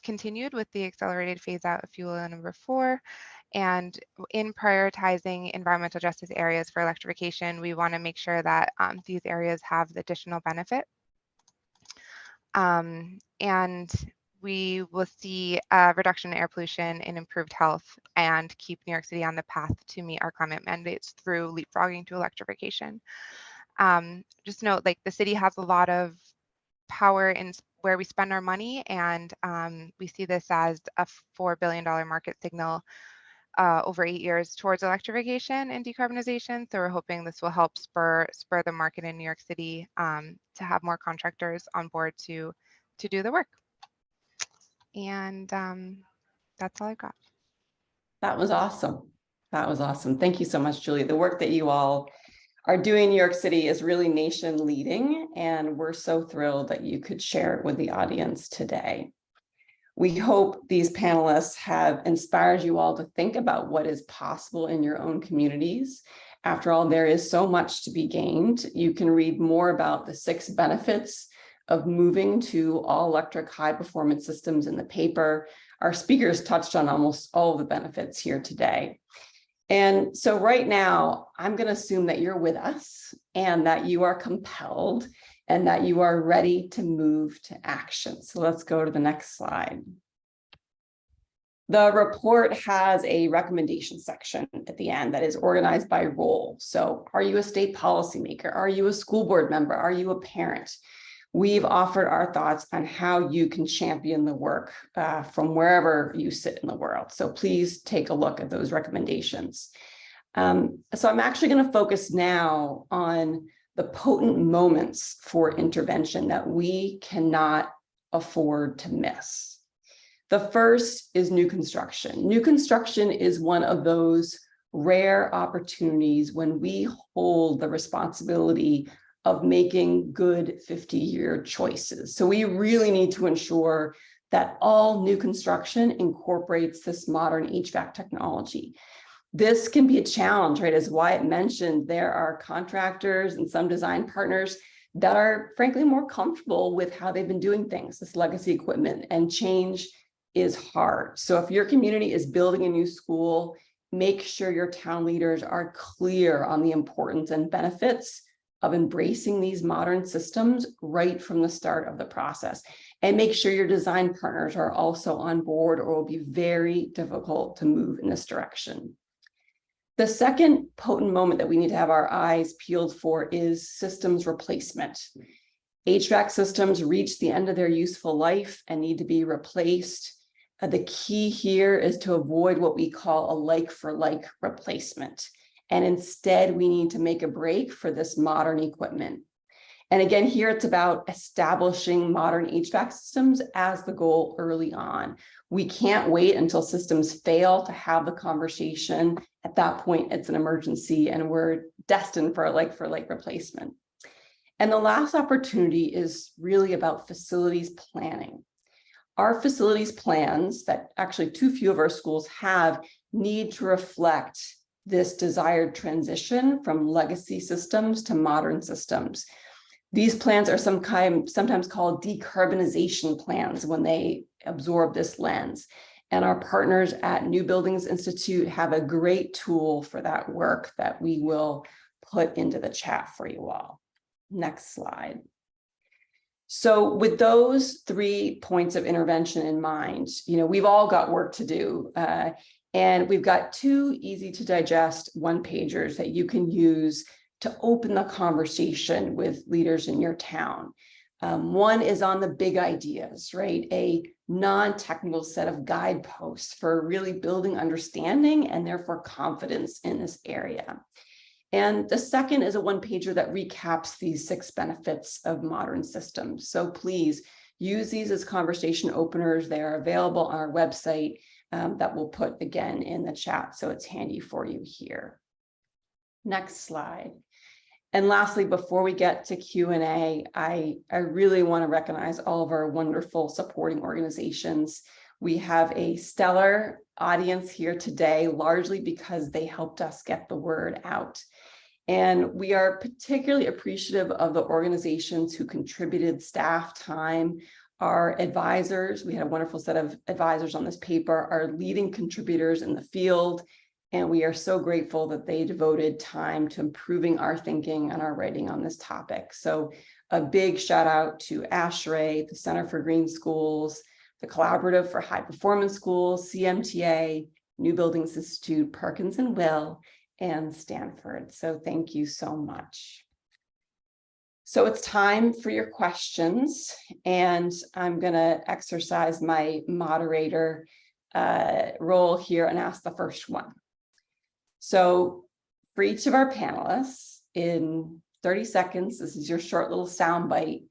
E: continued with the accelerated phase out of fuel oil number 4. And in prioritizing environmental justice areas for electrification, we want to make sure that these areas have the additional benefit. And we will see a reduction in air pollution and improved health and keep New York City on the path to meet our climate mandates through leapfrogging to electrification. Just note, like, the city has a lot of power in where we spend our money, and we see this as a $4 billion market signal over 8 years towards electrification and decarbonization. So we're hoping this will help spur the market in New York City to have more contractors on board to do the work. And that's all I've got.
B: That was awesome. That was awesome. Thank you so much, Julie. The work that you all are doing in New York City is really nation leading, and we're so thrilled that you could share it with the audience today. We hope these panelists have inspired you all to think about what is possible in your own communities. After all, there is so much to be gained. You can read more about the 6 benefits of moving to all electric high performance systems in the paper. Our speakers touched on almost all of the benefits here today. And so right now, I'm going to assume that you're with us and that you are compelled and that you are ready to move to action. So let's go to the next slide. The report has a recommendation section at the end that is organized by role. So are you a state policymaker? Are you a school board member? Are you a parent? We've offered our thoughts on how you can champion the work from wherever you sit in the world. So please take a look at those recommendations. So I'm actually going to focus now on the potent moments for intervention that we cannot afford to miss. The first is new construction. New construction is one of those rare opportunities when we hold the responsibility of making good 50-year choices. So we really need to ensure that all new construction incorporates this modern HVAC technology. This can be a challenge, right? As Wyatt mentioned, there are contractors and some design partners that are frankly more comfortable with how they've been doing things, this legacy equipment, and change is hard. So if your community is building a new school, make sure your town leaders are clear on the importance and benefits of embracing these modern systems right from the start of the process. And make sure your design partners are also on board, or it will be very difficult to move in this direction. The second potent moment that we need to have our eyes peeled for is systems replacement. HVAC systems reach the end of their useful life and need to be replaced. The key here is to avoid what we call a like-for-like replacement. And instead, we need to make a break for this modern equipment. And again, here it's about establishing modern HVAC systems as the goal early on. We can't wait until systems fail to have the conversation. At that point, it's an emergency and we're destined for a like-for-like replacement. And the last opportunity is really about facilities planning. Our facilities plans that actually too few of our schools have need to reflect this desired transition from legacy systems to modern systems. These plans are sometimes called decarbonization plans when they absorb this lens. And our partners at New Buildings Institute have a great tool for that work that we will put into the chat for you all. Next slide. So with those 3 points of intervention in mind, we've all got work to do. And we've got 2 easy to digest one-pagers that you can use to open the conversation with leaders in your town. One is on the big ideas, right? A non-technical set of guideposts for really building understanding and therefore confidence in this area. And the second is a one-pager that recaps these 6 benefits of modern systems. So please use these as conversation openers. They are available on our website. That we'll put again in the chat, so it's handy for you here. Next slide. And lastly, before we get to Q&A, I really want to recognize all of our wonderful supporting organizations. We have a stellar audience here today, largely because they helped us get the word out. And we are particularly appreciative of the organizations who contributed staff time, our advisors. We had a wonderful set of advisors on this paper, our leading contributors in the field. And we are so grateful that they devoted time to improving our thinking and our writing on this topic. So a big shout out to ASHRAE, the Center for Green Schools, the Collaborative for High Performance Schools, CMTA, New Buildings Institute, Perkins and Will, and Stanford. So thank you so much. So it's time for your questions, and I'm going to exercise my moderator role here and ask the first one. So for each of our panelists, in 30 seconds, this is your short little sound bite.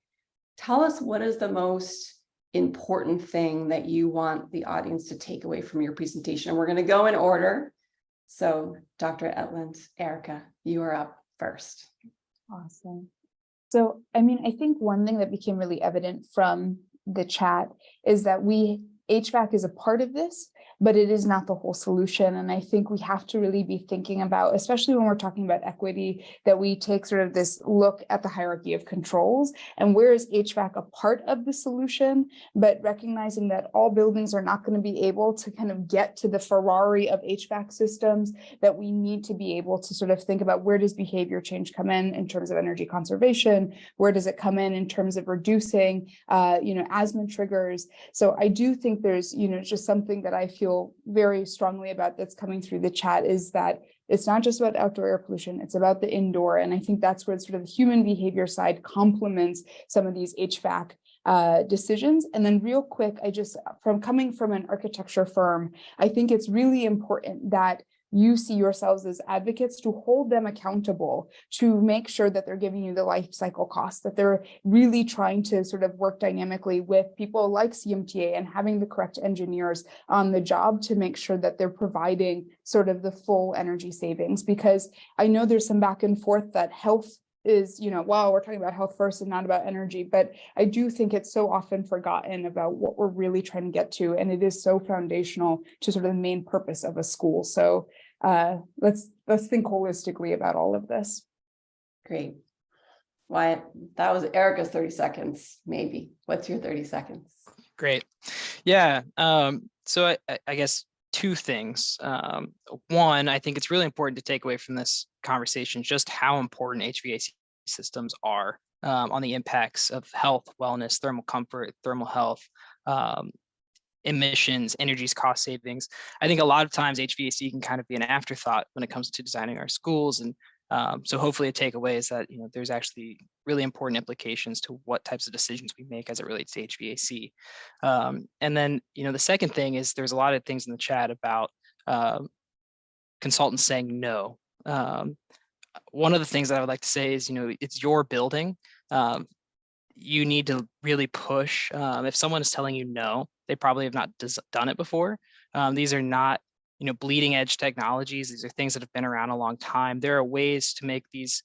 B: Tell us what is the most important thing that you want the audience to take away from your presentation. And we're going to go in order. So Dr. Etland, Erica, you are up first.
C: Awesome. So, I mean, I think one thing that became really evident from the chat is that HVAC is a part of this, but it is not the whole solution. And I think we have to really be thinking about, especially when we're talking about equity, that we take sort of this look at the hierarchy of controls and where is HVAC a part of the solution, but recognizing that all buildings are not going to be able to kind of get to the Ferrari of HVAC systems, that we need to be able to sort of think about where does behavior change come in terms of energy conservation, where does it come in terms of reducing, asthma triggers. So I do think there's, just something that I feel very strongly about that's coming through the chat is that it's not just about outdoor air pollution, it's about the indoor. And I think that's where sort of the human behavior side complements some of these HVAC decisions. And then real quick, coming from an architecture firm, I think it's really important that you see yourselves as advocates to hold them accountable, to make sure that they're giving you the life cycle costs, that they're really trying to sort of work dynamically with people like CMTA and having the correct engineers on the job to make sure that they're providing sort of the full energy savings. Because I know there's some back and forth that health is, wow, we're talking about health first and not about energy, but I do think it's so often forgotten about what we're really trying to get to. And it is so foundational to sort of the main purpose of a school. So let's think holistically about all of this.
B: Great. Wyatt, that was Erica's 30 seconds, maybe. What's your 30 seconds?
D: Great. Yeah. So I guess two things. One, I think it's really important to take away from this conversation just how important HVAC systems are on the impacts of health, wellness, thermal comfort, thermal health, emissions, energy cost savings. I think a lot of times HVAC can kind of be an afterthought when it comes to designing our schools. And so hopefully a takeaway is that, there's actually really important implications to what types of decisions we make as it relates to HVAC. And then, the second thing is there's a lot of things in the chat about consultants saying no. One of the things that I would like to say is, it's your building. You need to really push. If someone is telling you no, they probably have not done it before. These are not, bleeding edge technologies. These are things that have been around a long time. There are ways to make these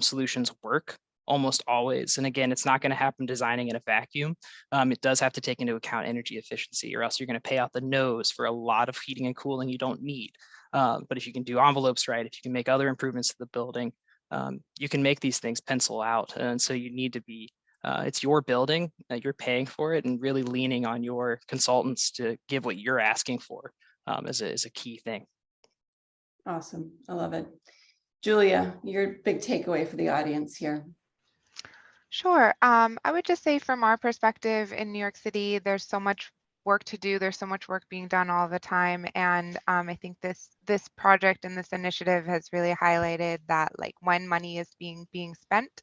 D: solutions work almost always. And again, it's not going to happen designing in a vacuum. It does have to take into account energy efficiency, or else you're going to pay out the nose for a lot of heating and cooling you don't need. But if you can do envelopes right, if you can make other improvements to the building, you can make these things pencil out. And so you need to be, it's your building, you're paying for it, and really leaning on your consultants to give what you're asking for is a key thing.
B: Awesome. I love it. Julia, your big takeaway for the audience here.
E: Sure. I would just say from our perspective in New York City, there's so much work to do. There's so much work being done all the time. And I think this project and this initiative has really highlighted that, like, when money is being spent,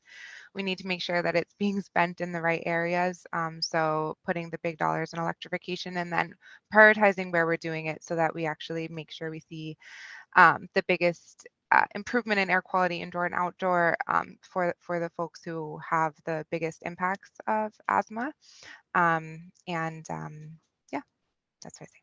E: we need to make sure that it's being spent in the right areas. So putting the big dollars in electrification and then prioritizing where we're doing it so that we actually make sure we see the biggest improvement in air quality indoor and outdoor for the folks who have the biggest impacts of asthma. Yeah, that's what I say.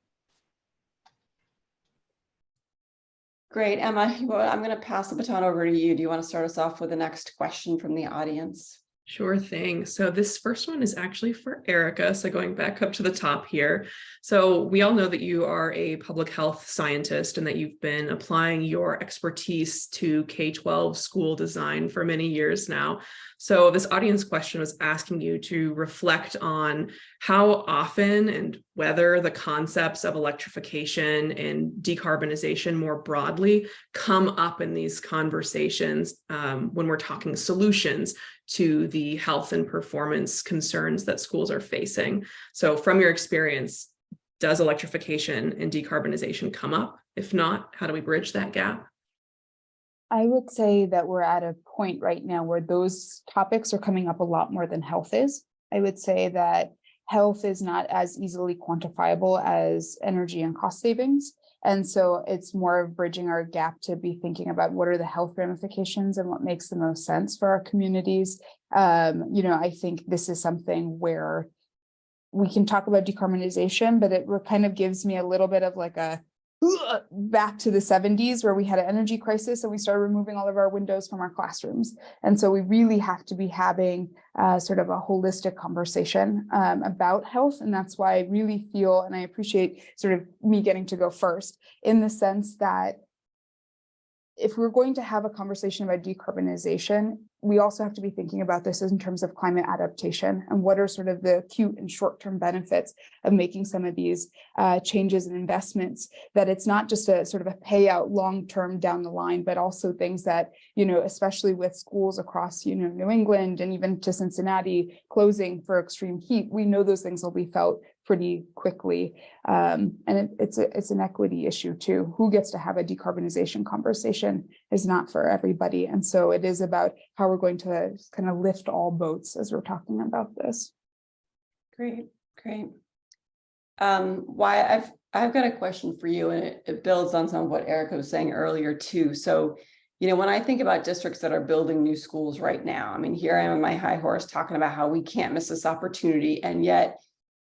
B: Great, Emma. I'm going to pass the baton over to you. Do you want to start us off with the next question from the audience?
A: Sure thing. So this first one is actually for Erica. So going back up to the top here. So we all know that you are a public health scientist and that you've been applying your expertise to K-12 school design for many years now. So this audience question was asking you to reflect on how often and whether the concepts of electrification and decarbonization more broadly come up in these conversations when we're talking solutions to the health and performance concerns that schools are facing. So from your experience, does electrification and decarbonization come up? If not, how do we bridge that gap?
C: I would say that we're at a point right now where those topics are coming up a lot more than health is. I would say that health is not as easily quantifiable as energy and cost savings. And so it's more of bridging our gap to be thinking about what are the health ramifications and what makes the most sense for our communities. I think this is something where we can talk about decarbonization, but it kind of gives me a little bit of like a back to the 70s where we had an energy crisis and we started removing all of our windows from our classrooms. And so we really have to be having sort of a holistic conversation about health. And that's why I really feel, and I appreciate sort of me getting to go first in the sense that if we're going to have a conversation about decarbonization, we also have to be thinking about this in terms of climate adaptation and what are sort of the acute and short-term benefits of making some of these changes and investments, that it's not just a sort of a payout long-term down the line, but also things that, especially with schools across, New England and even to Cincinnati closing for extreme heat, we know those things will be felt pretty quickly. And it's an equity issue too. Who gets to have a decarbonization conversation is not for everybody. And so it is about how we're going to kind of lift all boats as we're talking about this.
B: Great. Why I've got a question for you, and it builds on some of what Erica was saying earlier too. So, when I think about districts that are building new schools right now, I mean, here I am on my high horse talking about how we can't miss this opportunity. And yet,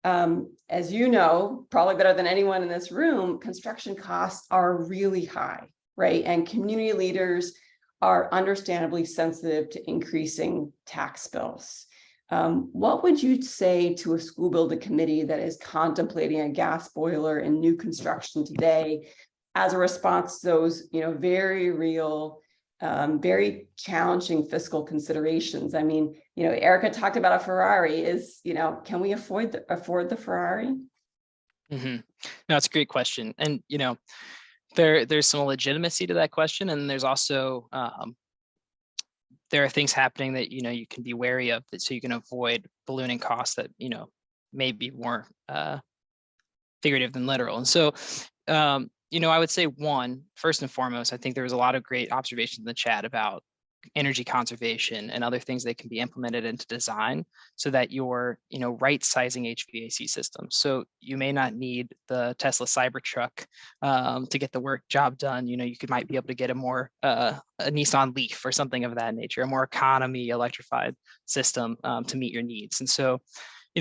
B: as you know, probably better than anyone in this room, construction costs are really high, right? And community leaders are understandably sensitive to increasing tax bills. What would you say to a school building committee that is contemplating a gas boiler in new construction today as a response to those, very real, very challenging fiscal considerations? I mean, Erica talked about a Ferrari. Can we afford the Ferrari?
D: Mm-hmm. No, it's a great question. And, there's some legitimacy to that question. And there's also, there are things happening that, you can be wary of, that so you can avoid ballooning costs that, may be more figurative than literal. And so, I would say first and foremost, I think there was a lot of great observations in the chat about energy conservation and other things that can be implemented into design so that you're, right sizing HVAC systems. So you may not need the Tesla Cybertruck to get the job done. You might be able to get a Nissan Leaf or something of that nature, a more economy electrified system to meet your needs. And so,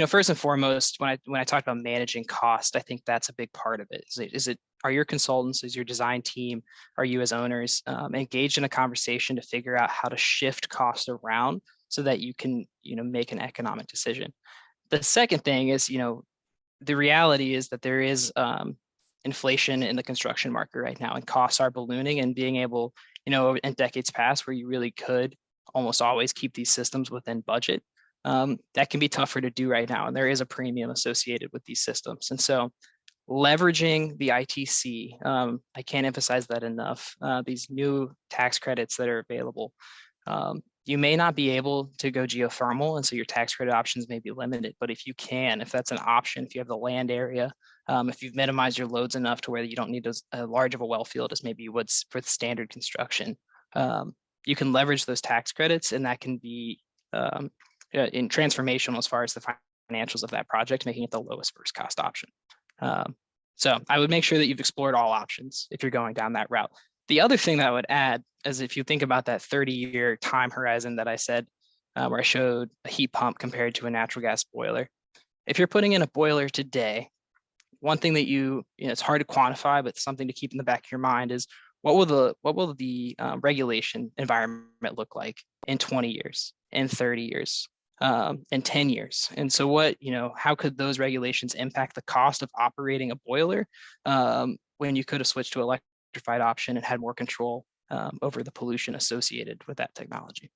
D: first and foremost, when I talked about managing cost, I think that's a big part of it. Are your consultants, is your design team, are you as owners engaged in a conversation to figure out how to shift costs around so that you can, make an economic decision? The second thing is, the reality is that there is inflation in the construction market right now, and costs are ballooning, and being able, in decades past where you really could almost always keep these systems within budget, that can be tougher to do right now. And there is a premium associated with these systems. And so leveraging the ITC, I can't emphasize that enough, these new tax credits that are available. You may not be able to go geothermal, and so your tax credit options may be limited. But if that's an option, if you have the land area, if you've minimized your loads enough to where you don't need as large of a well field as maybe you would for the standard construction, you can leverage those tax credits, and that can be in transformational as far as the financials of that project, making it the lowest first cost option. So I would make sure that you've explored all options if you're going down that route. The other thing that I would add is if you think about that 30-year time horizon that I said, where I showed a heat pump compared to a natural gas boiler. If you're putting in a boiler today, one thing that it's hard to quantify, but something to keep in the back of your mind is what will the regulation environment look like in 20 years, in 30 years, in 10 years. And so what, how could those regulations impact the cost of operating a boiler when you could have switched to electrified option and had more control over the pollution associated with that technology?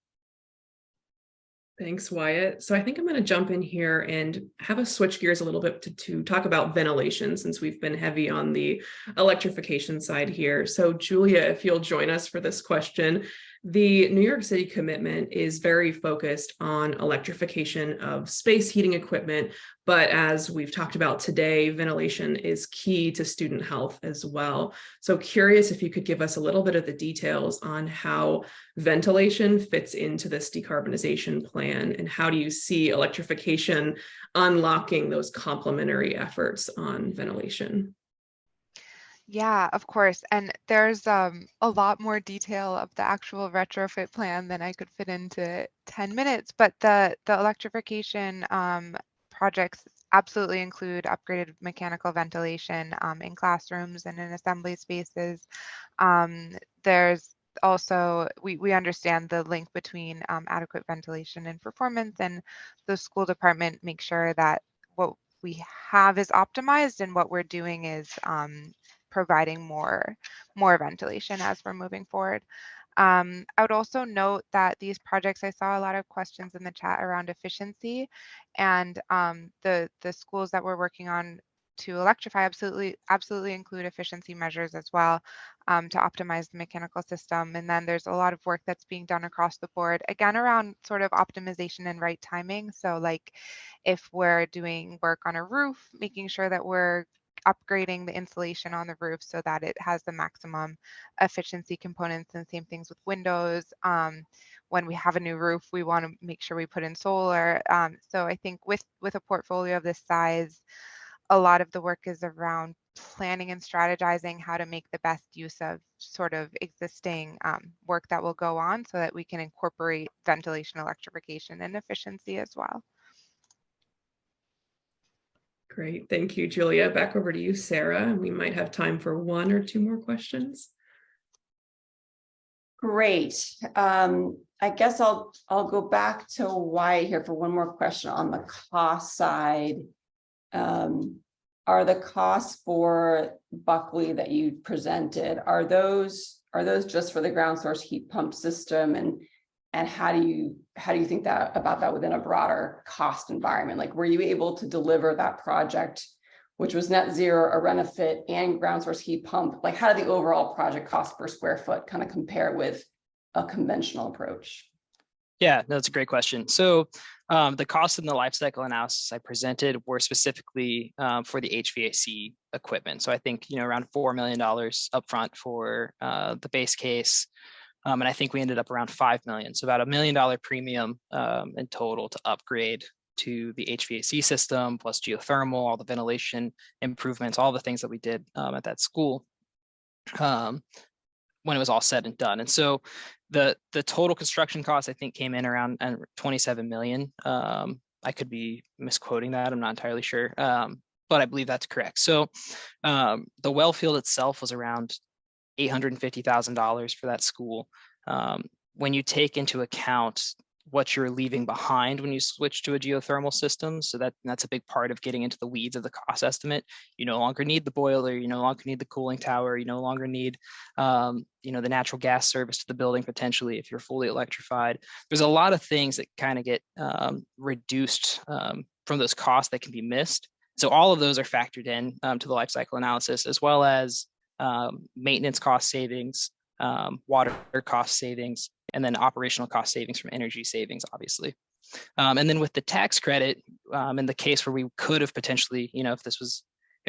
A: Thanks, Wyatt. So I think I'm going to jump in here and have us switch gears a little bit to talk about ventilation, since we've been heavy on the electrification side here. So Julia, if you'll join us for this question. The New York City commitment is very focused on electrification of space heating equipment, but as we've talked about today, ventilation is key to student health as well. So curious if you could give us a little bit of the details on how ventilation fits into this decarbonization plan, and how do you see electrification unlocking those complementary efforts on ventilation?
E: Yeah, of course. And there's a lot more detail of the actual retrofit plan than I could fit into 10 minutes. But the electrification projects absolutely include upgraded mechanical ventilation in classrooms and in assembly spaces. There's also, we understand the link between adequate ventilation and performance, and the school department makes sure that what we have is optimized and what we're doing is providing more ventilation as we're moving forward. I would also note that these projects, I saw a lot of questions in the chat around efficiency, and the schools that we're working on to electrify absolutely include efficiency measures as well to optimize the mechanical system. And then there's a lot of work that's being done across the board, again, around sort of optimization and right timing. So like if we're doing work on a roof, making sure that we're upgrading the insulation on the roof so that it has the maximum efficiency components, and same things with windows. When we have a new roof, we want to make sure we put in solar. So I think with a portfolio of this size, a lot of the work is around planning and strategizing how to make the best use of sort of existing work that will go on, so that we can incorporate ventilation, electrification, and efficiency as well.
A: Great. Thank you, Julia. Back over to you, Sarah. We might have time for one or two more questions.
B: Great. I guess I'll go back to Wyatt here for one more question on the cost side. Are the costs for Buckley that you presented, are those just for the ground source heat pump system, and how do you think about that within a broader cost environment? Like, were you able to deliver that project, which was net zero, a Renofit, and ground source heat pump? Like, how did the overall project cost per square foot kind of compare with a conventional approach?
D: Yeah, that's a great question. So the cost in the life cycle analysis I presented were specifically for the HVAC equipment. So I think, around $4 million upfront for the base case. And I think we ended up around 5 million. So about $1 million premium in total to upgrade to the HVAC system, plus geothermal, all the ventilation improvements, all the things that we did at that school when it was all said and done. And so the total construction cost, I think, came in around 27 million. I could be misquoting that. I'm not entirely sure, but I believe that's correct. So the well field itself was around $850,000 for that school. When you take into account what you're leaving behind when you switch to a geothermal system, so that's a big part of getting into the weeds of the cost estimate. You no longer need the boiler, you no longer need the cooling tower, you no longer need the natural gas service to the building potentially if you're fully electrified. There's a lot of things that kind of get reduced from those costs that can be missed. So all of those are factored in to the life cycle analysis, as well as maintenance cost savings, water cost savings, and then operational cost savings from energy savings, obviously. And then with the tax credit, in the case where we could have potentially, if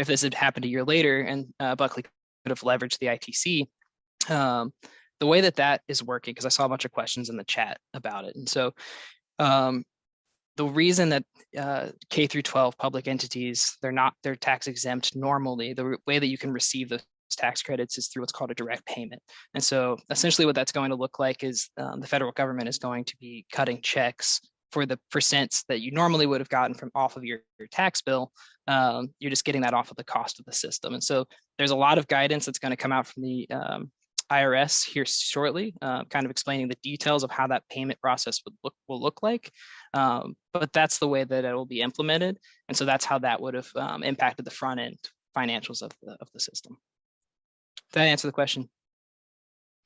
D: this had happened a year later and Buckley could have leveraged the ITC, the way that is working, because I saw a bunch of questions in the chat about it. And so the reason that K through 12 public entities, they're tax exempt normally, the way that you can receive those tax credits is through what's called a direct payment. And so essentially what that's going to look like is the federal government is going to be cutting checks for the percents that you normally would have gotten from off of your tax bill. You're just getting that off of the cost of the system. And so there's a lot of guidance that's going to come out from the IRS here shortly, kind of explaining the details of how that payment process will look like. But that's the way that it will be implemented. And so that's how that would have impacted the front end financials of the system. Did that answer the question?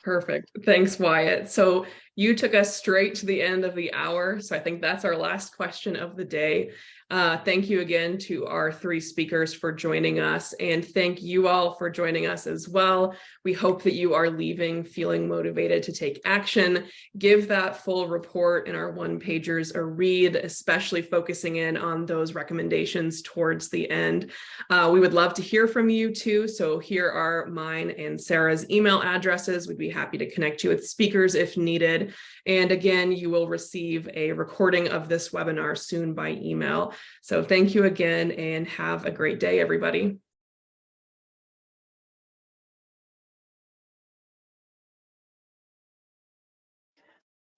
A: Perfect. Thanks, Wyatt. So you took us straight to the end of the hour. So I think that's our last question of the day. Thank you again to our three speakers for joining us, and thank you all for joining us as well. We hope that you are leaving feeling motivated to take action. Give that full report in our one-pagers a read, especially focusing in on those recommendations towards the end. We would love to hear from you too. So here are mine and Sarah's email addresses. We'd be happy to connect you with speakers if needed. And again, you will receive a recording of this webinar soon by email. So thank you again and have a great day, everybody.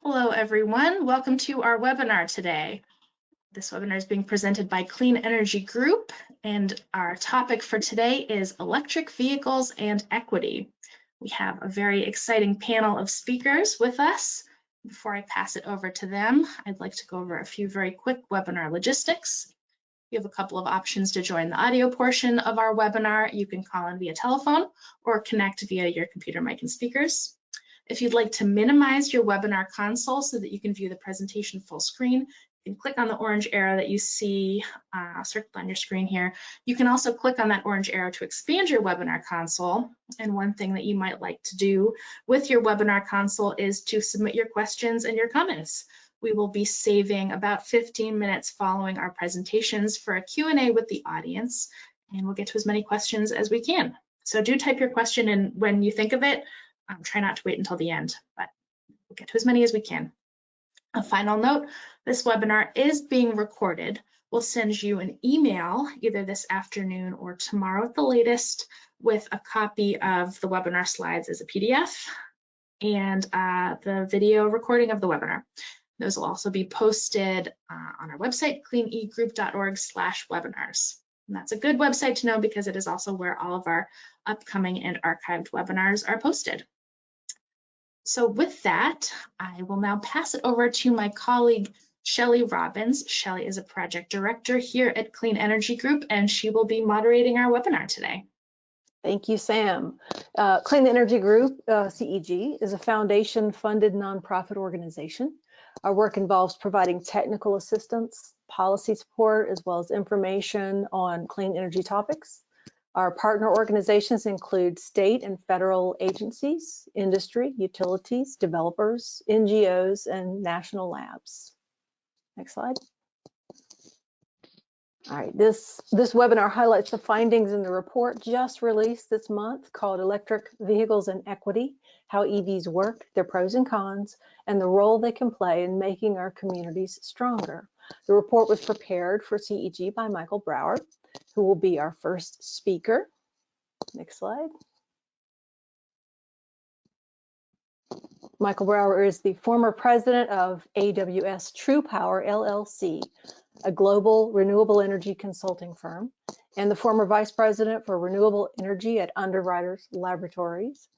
F: Hello, everyone. Welcome to our webinar today. This webinar is being presented by Clean Energy Group, and our topic for today is electric vehicles and equity. We have a very exciting panel of speakers with us. Before I pass it over to them, I'd like to go over a few very quick webinar logistics. You have a couple of options to join the audio portion of our webinar. You can call in via telephone or connect via your computer mic and speakers. If you'd like to minimize your webinar console so that you can view the presentation full screen, you can click on the orange arrow that you see circled on your screen here. You can also click on that orange arrow to expand your webinar console. And one thing that you might like to do with your webinar console is to submit your questions and your comments. We will be saving about 15 minutes following our presentations for a Q&A with the audience, and we'll get to as many questions as we can. So do type your question in when you think of it. Try not to wait until the end, but we'll get to as many as we can. A final note, this webinar is being recorded. We'll send you an email either this afternoon or tomorrow at the latest with a copy of the webinar slides as a PDF and the video recording of the webinar. Those will also be posted on our website, cleanegroup.org/webinars. And that's a good website to know because it is also where all of our upcoming and archived webinars are posted. So with that, I will now pass it over to my colleague, Shelley Robbins. Shelley is a project director here at Clean Energy Group, and she will be moderating our webinar today.
G: Thank you, Sam. Clean Energy Group, CEG, is a foundation-funded nonprofit organization. Our work involves providing technical assistance, policy support, as well as information on clean energy topics. Our partner organizations include state and federal agencies, industry, utilities, developers, NGOs, and national labs. Next slide. All right, this webinar highlights the findings in the report just released this month called Electric Vehicles and Equity, How EVs Work, Their Pros and Cons, and the Role They Can Play in Making Our Communities Stronger. The report was prepared for CEG by Michael Brower, who will be our first speaker. Next slide. Michael Brower is the former president of AWS True Power LLC, a global renewable energy consulting firm, and the former vice president for renewable energy at Underwriters Laboratories.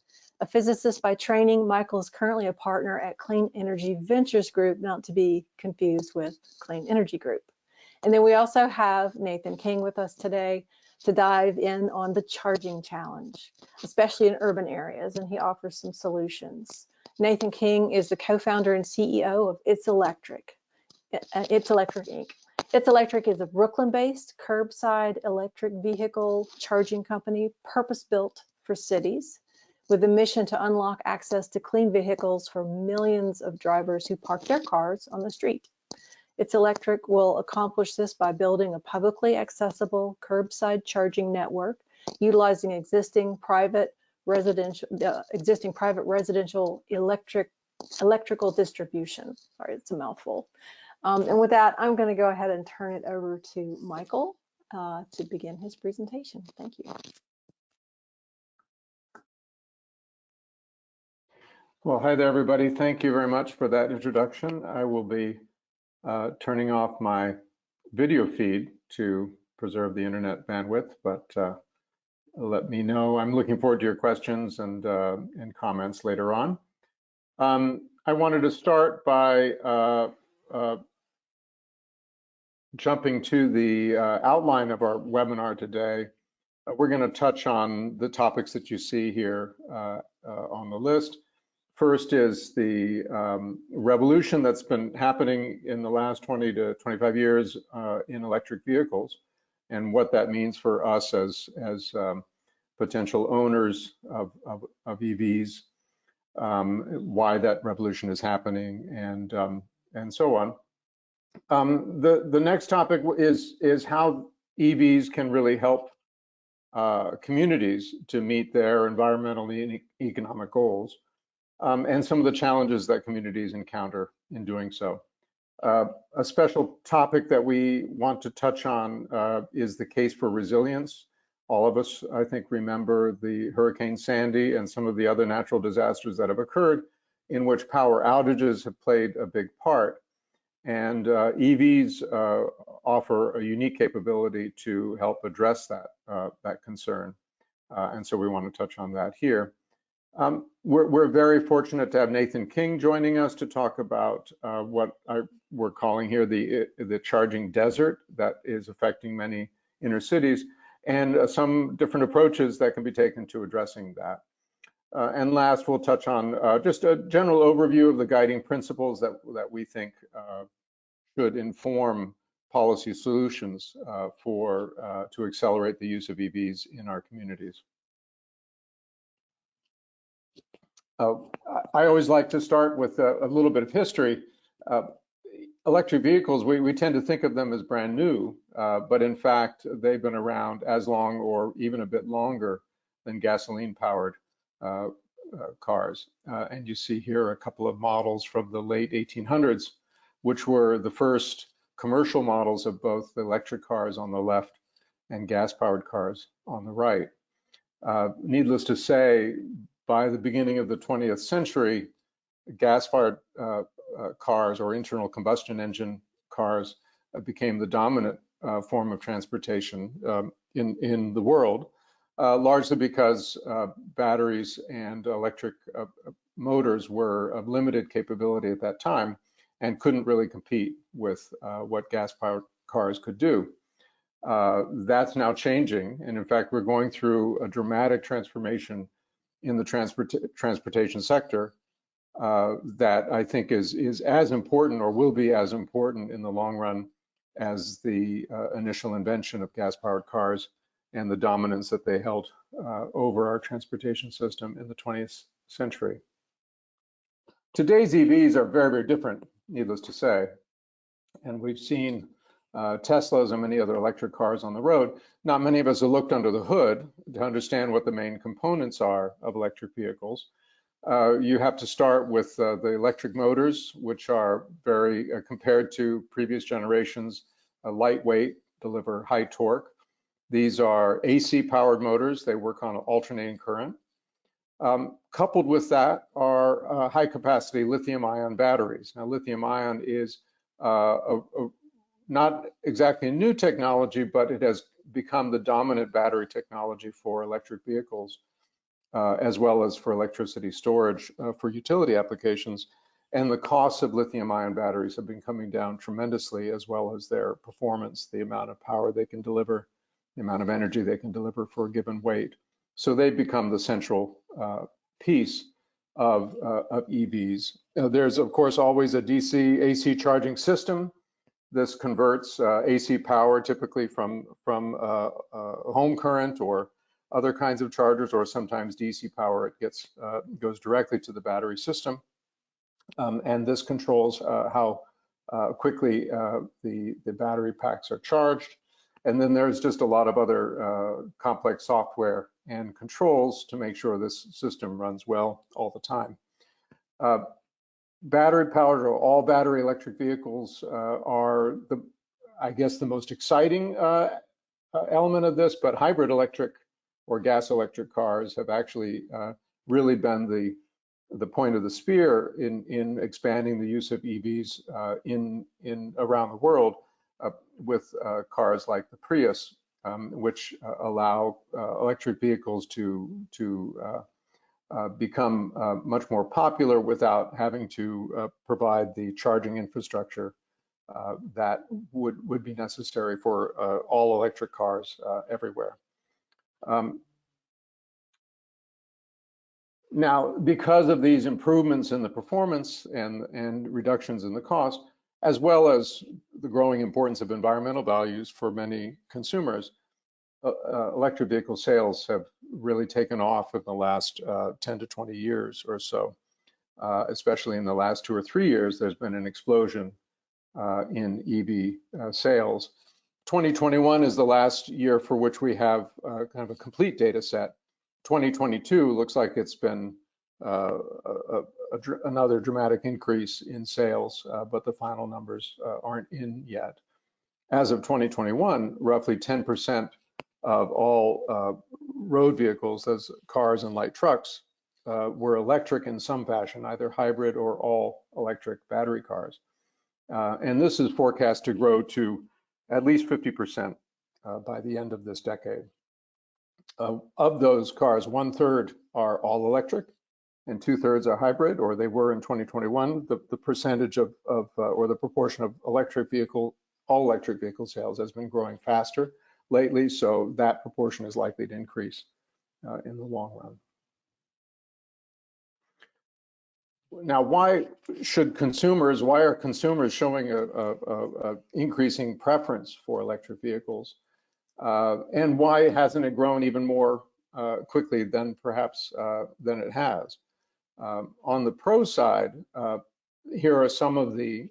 G: A physicist by training, Michael is currently a partner at Clean Energy Ventures Group, not to be confused with Clean Energy Group. And then we also have Nathan King with us today to dive in on the charging challenge, especially in urban areas, and he offers some solutions. Nathan King is the co-founder and CEO of It's Electric Inc. It's Electric is a Brooklyn-based curbside electric vehicle charging company purpose-built for cities with a mission to unlock access to clean vehicles for millions of drivers who park their cars on the street. It's Electric will accomplish this by building a publicly accessible curbside charging network utilizing existing private residential electrical distribution. Sorry, it's a mouthful. And with that, I'm going to go ahead and turn it over to Michael to begin his presentation. Thank you.
H: Well, hi there, everybody. Thank you very much for that introduction. I will be turning off my video feed to preserve the internet bandwidth, but let me know. I'm looking forward to your questions and comments later on. I wanted to start by jumping to the outline of our webinar today. We're going to touch on the topics that you see here on the list. First is the revolution that's been happening in the last 20 to 25 years in electric vehicles, and what that means for us as potential owners of EVs, why that revolution is happening, and so on. The next topic is how EVs can really help communities to meet their environmental and economic goals, and some of the challenges that communities encounter in doing so. A special topic that we want to touch on is the case for resilience. All of us, I think, remember the Hurricane Sandy and some of the other natural disasters that have occurred in which power outages have played a big part. And EVs offer a unique capability to help address that concern. And so we want to touch on that here. We're very fortunate to have Nathan King joining us to talk about what we're calling here the charging desert that is affecting many inner cities, and some different approaches that can be taken to addressing that. And last, we'll touch on just a general overview of the guiding principles that we think should inform policy solutions to accelerate the use of EVs in our communities. I always like to start with a little bit of history. Electric vehicles, we tend to think of them as brand new, but in fact, they've been around as long or even a bit longer than gasoline-powered cars. And you see here a couple of models from the late 1800s, which were the first commercial models of both electric cars on the left and gas-powered cars on the right. Needless to say, by the beginning of the 20th century, gas-fired cars or internal combustion engine cars became the dominant form of transportation in the world, largely because batteries and electric motors were of limited capability at that time and couldn't really compete with what gas-powered cars could do. That's now changing, and in fact, we're going through a dramatic transformation in the transportation sector that I think is as important or will be as important in the long run as the initial invention of gas-powered cars and the dominance that they held over our transportation system in the 20th century. Today's EVs are very, very different, needless to say, and we've seen Teslas and many other electric cars on the road. Not many of us have looked under the hood to understand what the main components are of electric vehicles. You have to start with the electric motors, which are very, compared to previous generations, lightweight, deliver high torque. These are AC powered motors. They work on alternating current. Coupled with that are high capacity lithium ion batteries. Now, lithium ion is not exactly a new technology, but it has become the dominant battery technology for electric vehicles, as well as for electricity storage for utility applications. And the costs of lithium ion batteries have been coming down tremendously, as well as their performance, the amount of power they can deliver, the amount of energy they can deliver for a given weight. So they've become the central piece of EVs. There's, of course, always a DC-AC charging system. This converts AC power typically from home current or other kinds of chargers, or sometimes DC power. It goes directly to the battery system, and this controls how quickly the battery packs are charged. And then there's just a lot of other complex software and controls to make sure this system runs well all the time. Battery powered or all battery electric vehicles are I guess the most exciting element of this, but hybrid electric or gas electric cars have actually really been the point of the spear in expanding the use of EVs in around the world with cars like the Prius which allow electric vehicles to become much more popular without having to provide the charging infrastructure that would be necessary for all electric cars everywhere. Now, because of these improvements in the performance and reductions in the cost, as well as the growing importance of environmental values for many consumers, electric vehicle sales have really taken off in the last 10 to 20 years or so. Especially in the last 2 or 3 years, there's been an explosion in EV sales. 2021 is the last year for which we have kind of a complete data set. 2022 looks like it's been another dramatic increase in sales, but the final numbers aren't in yet. As of 2021, roughly 10% of all road vehicles, as cars and light trucks, were electric in some fashion, either hybrid or all electric battery cars. And this is forecast to grow to at least 50% by the end of this decade. Of those cars, 1/3 are all electric and 2/3 are hybrid, or they were in 2021. The percentage or the proportion of all electric vehicle sales has been growing faster lately, so that proportion is likely to increase in the long run. Now, why are consumers showing a increasing preference for electric vehicles? And why hasn't it grown even more quickly than perhaps than it has? On the pro side, here are some of the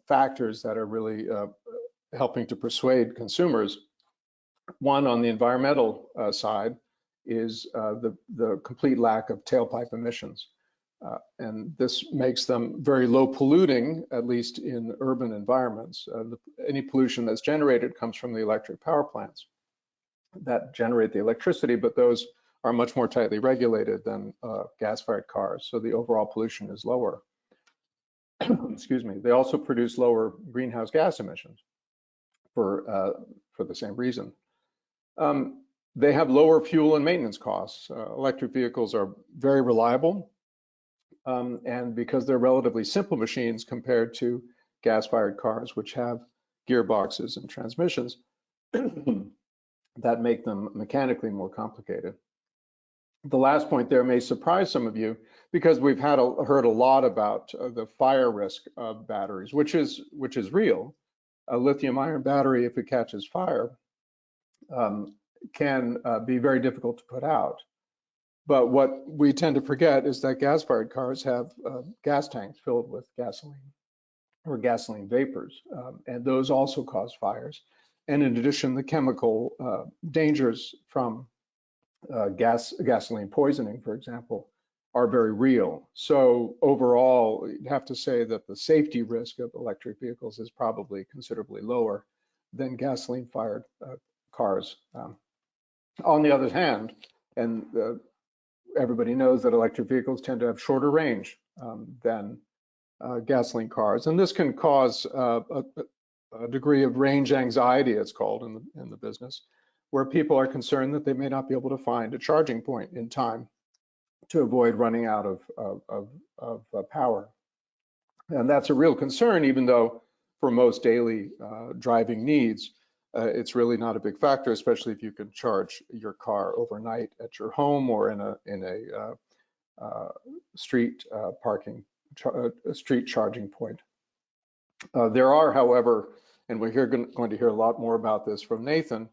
H: factors that are really helping to persuade consumers. One, on the environmental side, is the complete lack of tailpipe emissions. And this makes them very low polluting, at least in urban environments. Any pollution that's generated comes from the electric power plants that generate the electricity, but those are much more tightly regulated than gas-fired cars, so the overall pollution is lower. Excuse me. They also produce lower greenhouse gas emissions for the same reason. They have lower fuel and maintenance costs. Electric vehicles are very reliable, and because they're relatively simple machines compared to gas-fired cars, which have gearboxes and transmissions that make them mechanically more complicated. The last point there may surprise some of you, because we've heard a lot about the fire risk of batteries, which is real. A lithium-ion battery, if it catches fire, can be very difficult to put out. But what we tend to forget is that gas-fired cars have gas tanks filled with gasoline or gasoline vapors, and those also cause fires. And in addition, the chemical dangers from gasoline poisoning, for example, are very real. So overall, you'd have to say that the safety risk of electric vehicles is probably considerably lower than gasoline-fired cars. On the other hand, and everybody knows that electric vehicles tend to have shorter range than gasoline cars, and this can cause a degree of range anxiety, it's called in the business, where people are concerned that they may not be able to find a charging point in time to avoid running out of power. And that's a real concern, even though for most daily driving needs, it's really not a big factor, especially if you can charge your car overnight at your home or in a street street charging point. There are, however, and we're going to hear a lot more about this from Nathan,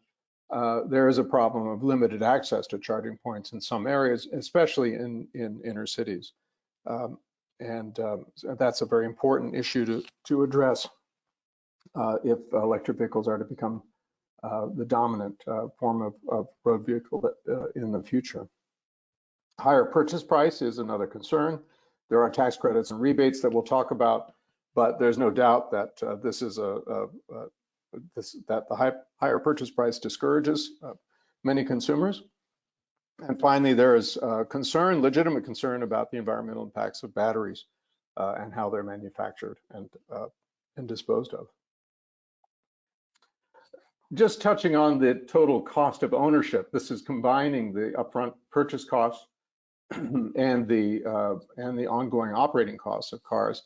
H: there is a problem of limited access to charging points in some areas, especially in inner cities. That's a very important issue to address if electric vehicles are to become the dominant form of road vehicle in the future. Higher purchase price is another concern. There are tax credits and rebates that we'll talk about, but there's no doubt that this is that the higher purchase price discourages many consumers. And finally, there is legitimate concern about the environmental impacts of batteries and how they're manufactured and disposed of. Just touching on the total cost of ownership, this is combining the upfront purchase costs and the ongoing operating costs of cars.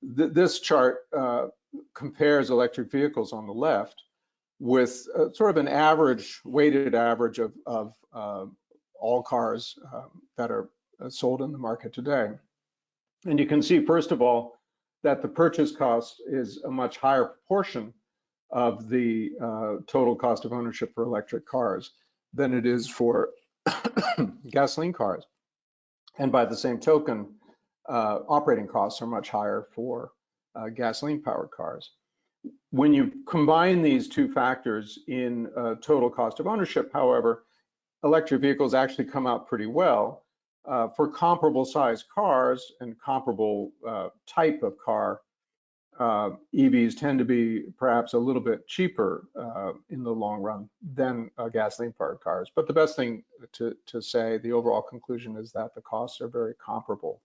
H: This chart compares electric vehicles on the left with sort of an average, weighted average of all cars that are sold in the market today. And you can see, first of all, that the purchase cost is a much higher proportion of the total cost of ownership for electric cars than it is for gasoline cars. And by the same token, operating costs are much higher for gasoline-powered cars. When you combine these two factors in total cost of ownership, however, electric vehicles actually come out pretty well. For comparable size cars and comparable type of car, EVs tend to be perhaps a little bit cheaper in the long run than gasoline-powered cars. But the best thing to say, the overall conclusion, is that the costs are very comparable.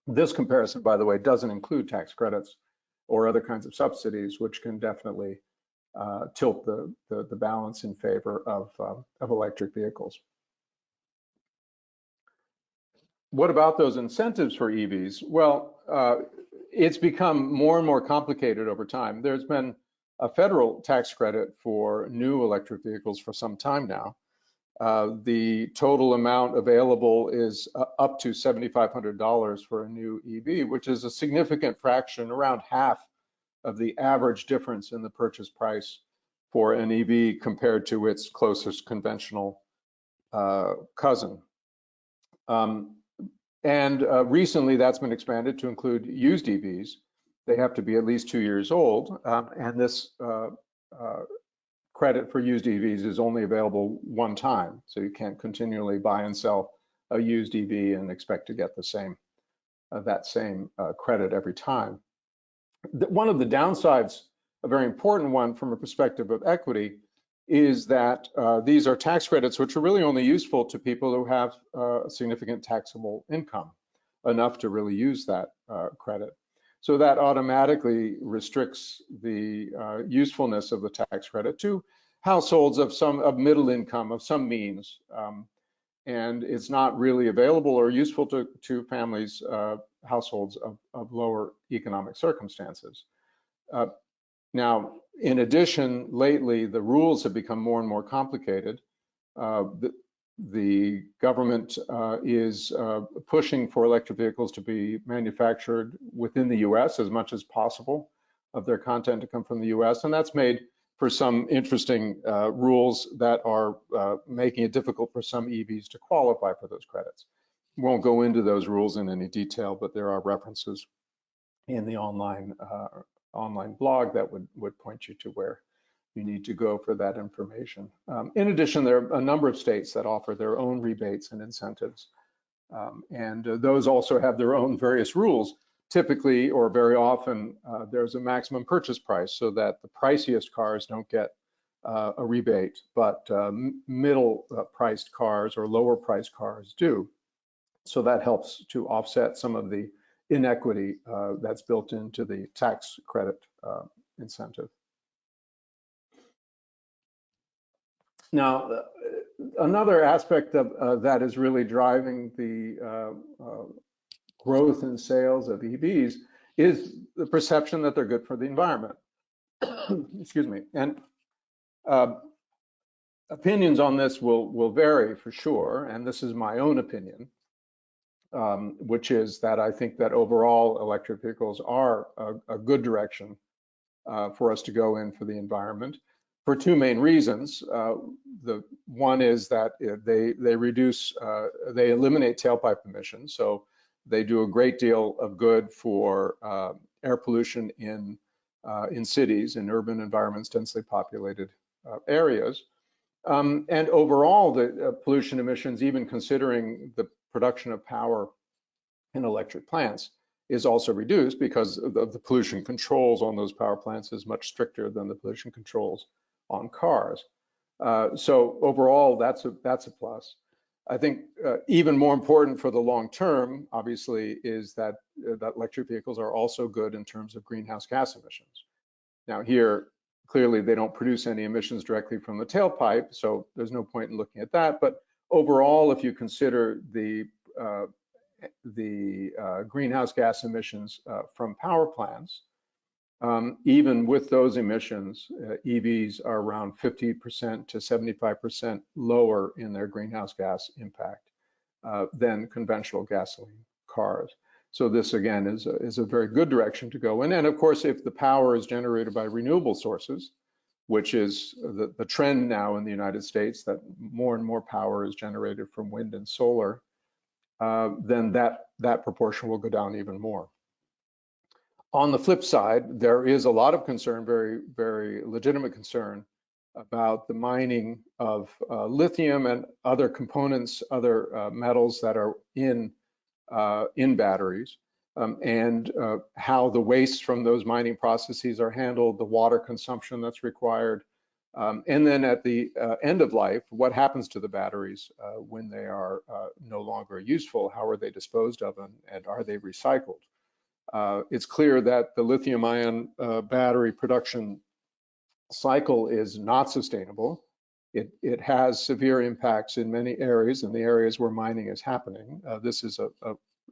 H: This comparison, by the way, doesn't include tax credits or other kinds of subsidies, which can definitely tilt the balance in favor of electric vehicles. What about those incentives for EVs? Well, it's become more and more complicated over time. There's been a federal tax credit for new electric vehicles for some time now. The total amount available is up to $7,500 for a new EV, which is a significant fraction, around half of the average difference in the purchase price for an EV compared to its closest conventional cousin. Recently, that's been expanded to include used EVs. They have to be at least 2 years old, and this credit for used EVs is only available one time, so you can't continually buy and sell a used EV and expect to get the same that same credit every time. One of the downsides, a very important one from a perspective of equity, is that these are tax credits which are really only useful to people who have significant taxable income, enough to really use that credit. So that automatically restricts the usefulness of the tax credit to households of middle income, of some means, and it's not really available or useful to families, households of lower economic circumstances. Now, in addition, lately, the rules have become more and more complicated. The government is pushing for electric vehicles to be manufactured within the US as much as possible, of their content to come from the US, and that's made for some interesting rules that are making it difficult for some EVs to qualify for those credits. Won't go into those rules in any detail, but there are references in the online blog that would point you to where you need to go for that information. In addition, there are a number of states that offer their own rebates and incentives, and those also have their own various rules. Typically, or very often, there's a maximum purchase price so that the priciest cars don't get a rebate, but middle priced cars or lower priced cars do. So that helps to offset some of the inequity that's built into the tax credit incentive. Now, another aspect of that is really driving the growth in sales of EVs is the perception that they're good for the environment. Excuse me. And opinions on this will vary for sure, and this is my own opinion, which is that I think that overall electric vehicles are a good direction for us to go in for the environment, for two main reasons. The one is that they eliminate tailpipe emissions, so they do a great deal of good for air pollution in cities, in urban environments, densely populated areas. And overall, the pollution emissions, even considering the production of power in electric plants, is also reduced because of the pollution controls on those power plants is much stricter than the pollution controls on cars. So overall, that's a plus. I think even more important for the long term, obviously, is that electric vehicles are also good in terms of greenhouse gas emissions. Now here, Clearly, they don't produce any emissions directly from the tailpipe, so there's no point in looking at that. But overall, if you consider the greenhouse gas emissions from power plants, even with those emissions, EVs are around 50% to 75% lower in their greenhouse gas impact than conventional gasoline cars. So this again is a very good direction to go in. And of course, if the power is generated by renewable sources, which is the trend now in the United States, that more and more power is generated from wind and solar, then that proportion will go down even more. On the flip side, there is a lot of concern, very, very legitimate concern, about the mining of lithium and other components, other metals that are in batteries, and how the waste from those mining processes are handled, the water consumption that's required, and then at the end of life, what happens to the batteries when they are no longer useful? How are they disposed of, and are they recycled? It's clear that the lithium-ion battery production cycle is not sustainable. It has severe impacts in many areas, in the areas where mining is happening. This is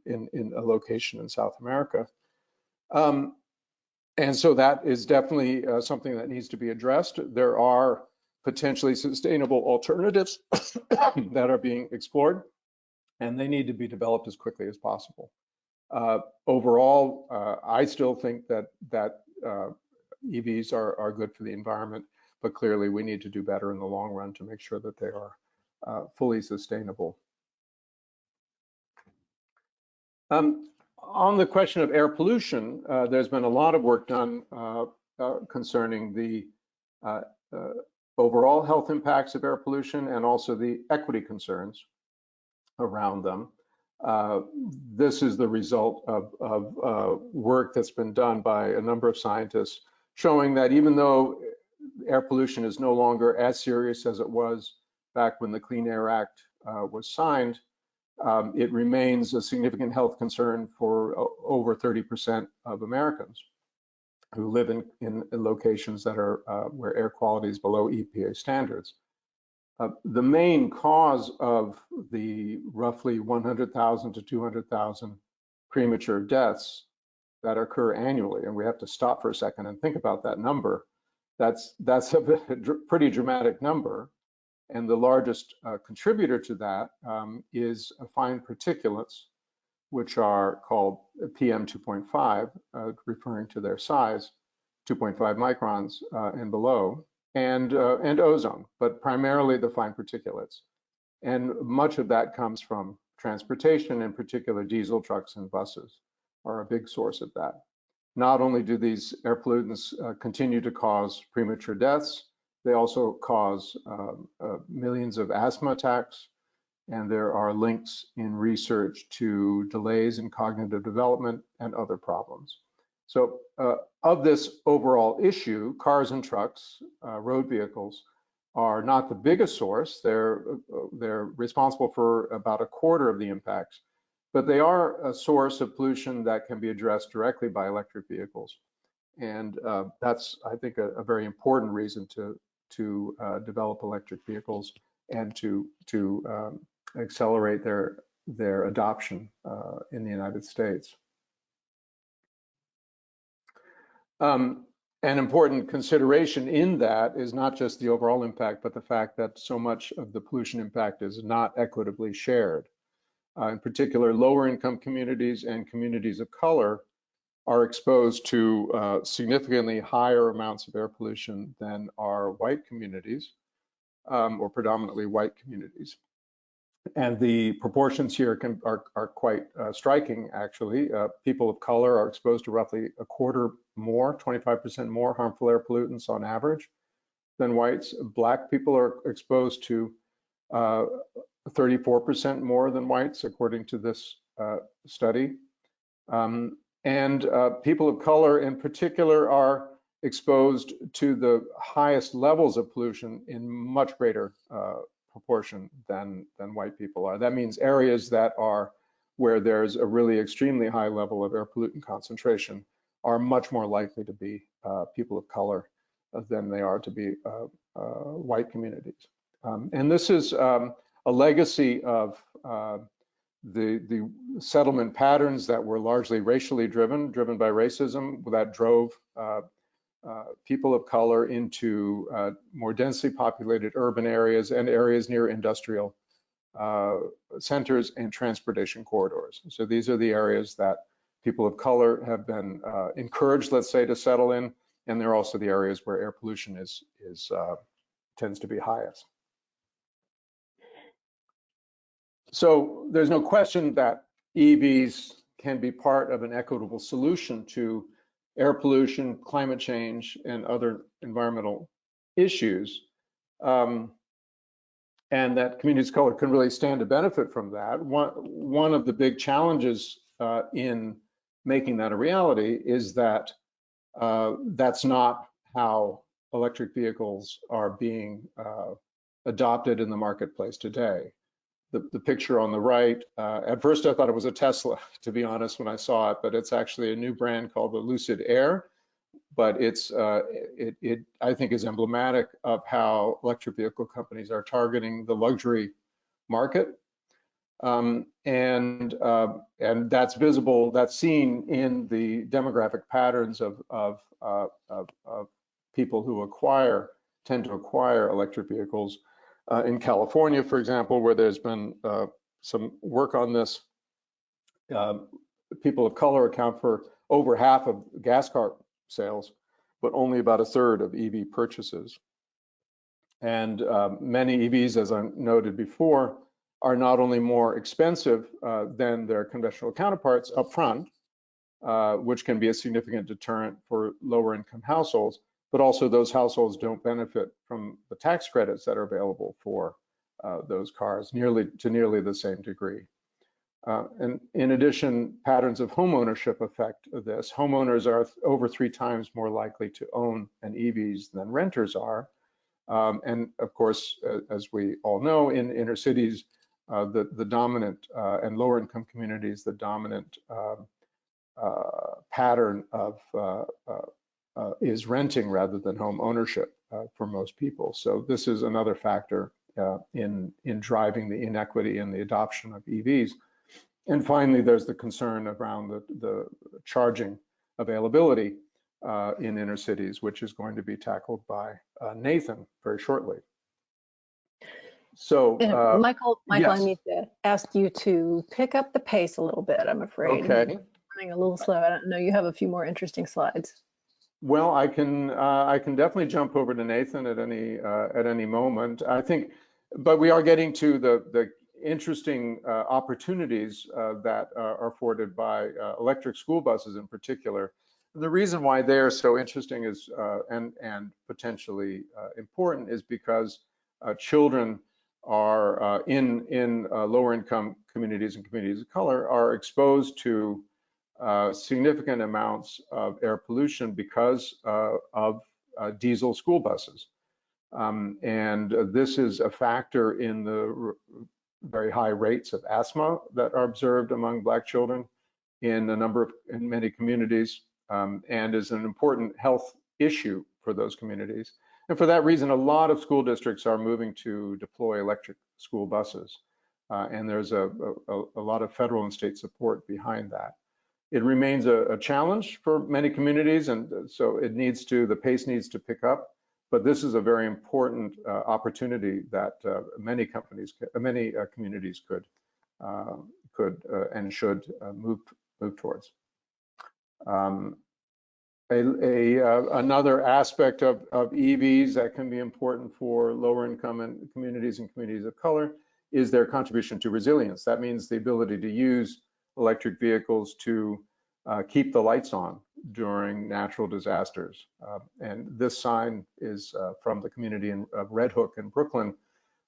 H: in a location in South America. And so that is definitely something that needs to be addressed. There are potentially sustainable alternatives that are being explored, and they need to be developed as quickly as possible. Overall, I still think that EVs are good for the environment, but clearly we need to do better in the long run to make sure that they are fully sustainable. On the question of air pollution, there's been a lot of work done concerning the overall health impacts of air pollution and also the equity concerns around them. This is the result of work that's been done by a number of scientists showing that even though air pollution is no longer as serious as it was back when the Clean Air Act was signed, it remains a significant health concern for over 30% of Americans who live in locations that are where air quality is below EPA standards. The main cause of the roughly 100,000 to 200,000 premature deaths that occur annually, and we have to stop for a second and think about that number, that's a pretty dramatic number. And the largest contributor to that is fine particulates, which are called PM 2.5, referring to their size, 2.5 microns and below, and ozone, but primarily the fine particulates. And much of that comes from transportation, in particular diesel trucks and buses are a big source of that. Not only do these air pollutants continue to cause premature deaths, they also cause millions of asthma attacks, and there are links in research to delays in cognitive development and other problems. So of this overall issue, cars and trucks, road vehicles, are not the biggest source. They're responsible for about a quarter of the impacts, but they are a source of pollution that can be addressed directly by electric vehicles. And that's, I think, a very important reason to develop electric vehicles and to accelerate their adoption in the United States. An important consideration in that is not just the overall impact, but the fact that so much of the pollution impact is not equitably shared. In particular, lower income communities and communities of color are exposed to significantly higher amounts of air pollution than are white communities, or predominantly white communities. And the proportions here are quite striking, actually. People of color are exposed to roughly a quarter more, 25% more harmful air pollutants on average than whites. Black people are exposed to 34% more than whites, according to this study. And people of color in particular are exposed to the highest levels of pollution in much greater proportion than white people are. That means areas that are where there's a really extremely high level of air pollutant concentration are much more likely to be people of color. than they are to be white communities. And this is a legacy of the settlement patterns that were largely racially driven by racism that drove people of color into more densely populated urban areas and areas near industrial centers and transportation corridors. So these are the areas that people of color have been encouraged, let's say, to settle in, and they're also the areas where air pollution tends to be highest. So there's no question that EVs can be part of an equitable solution to air pollution, climate change, and other environmental issues. And that communities of color can really stand to benefit from that. One of the big challenges in making that a reality is that that's not how electric vehicles are being adopted in the marketplace today. The picture on the right, at first I thought it was a Tesla, to be honest, when I saw it, but it's actually a new brand called the Lucid Air. But it I think is emblematic of how electric vehicle companies are targeting the luxury market. And that's visible, that's seen in the demographic patterns of people who tend to acquire electric vehicles. In California, for example, where there's been some work on this, people of color account for over half of gas car sales, but only about a third of EV purchases. And many EVs, as I noted before, are not only more expensive than their conventional counterparts upfront, which can be a significant deterrent for lower income households, but also those households don't benefit from the tax credits that are available for those cars to nearly the same degree. And in addition, patterns of home ownership affect this. Homeowners are over 3 times more likely to own an EVs than renters are. And of course, as we all know, in inner cities, the dominant and lower income communities, the dominant pattern of is renting rather than home ownership for most people. So this is another factor in driving the inequity in the adoption of EVs. And finally, there's the concern around the charging availability in inner cities, which is going to be tackled by Nathan very shortly. So,
G: Michael,
H: yes.
G: I need to ask you to pick up the pace a little bit, I'm afraid.
H: Okay.
G: Running a little slow. I don't know, you have a few more interesting slides.
H: Well, I can definitely jump over to Nathan at any moment. I think, but we are getting to the interesting opportunities that are afforded by electric school buses in particular. And the reason why they're so interesting is and potentially important is because children are in lower income communities and communities of color are exposed to significant amounts of air pollution because of diesel school buses. And this is a factor in the very high rates of asthma that are observed among Black children in many communities, and is an important health issue for those communities. And for that reason, a lot of school districts are moving to deploy electric school buses. And there's a lot of federal and state support behind that. It remains a challenge for many communities, and so the pace needs to pick up. But this is a very important opportunity that many communities could and should move towards. Another aspect of EVs that can be important for lower income and communities of color is their contribution to resilience. That means the ability to use electric vehicles to keep the lights on during natural disasters. And this sign is from the community of Red Hook in Brooklyn,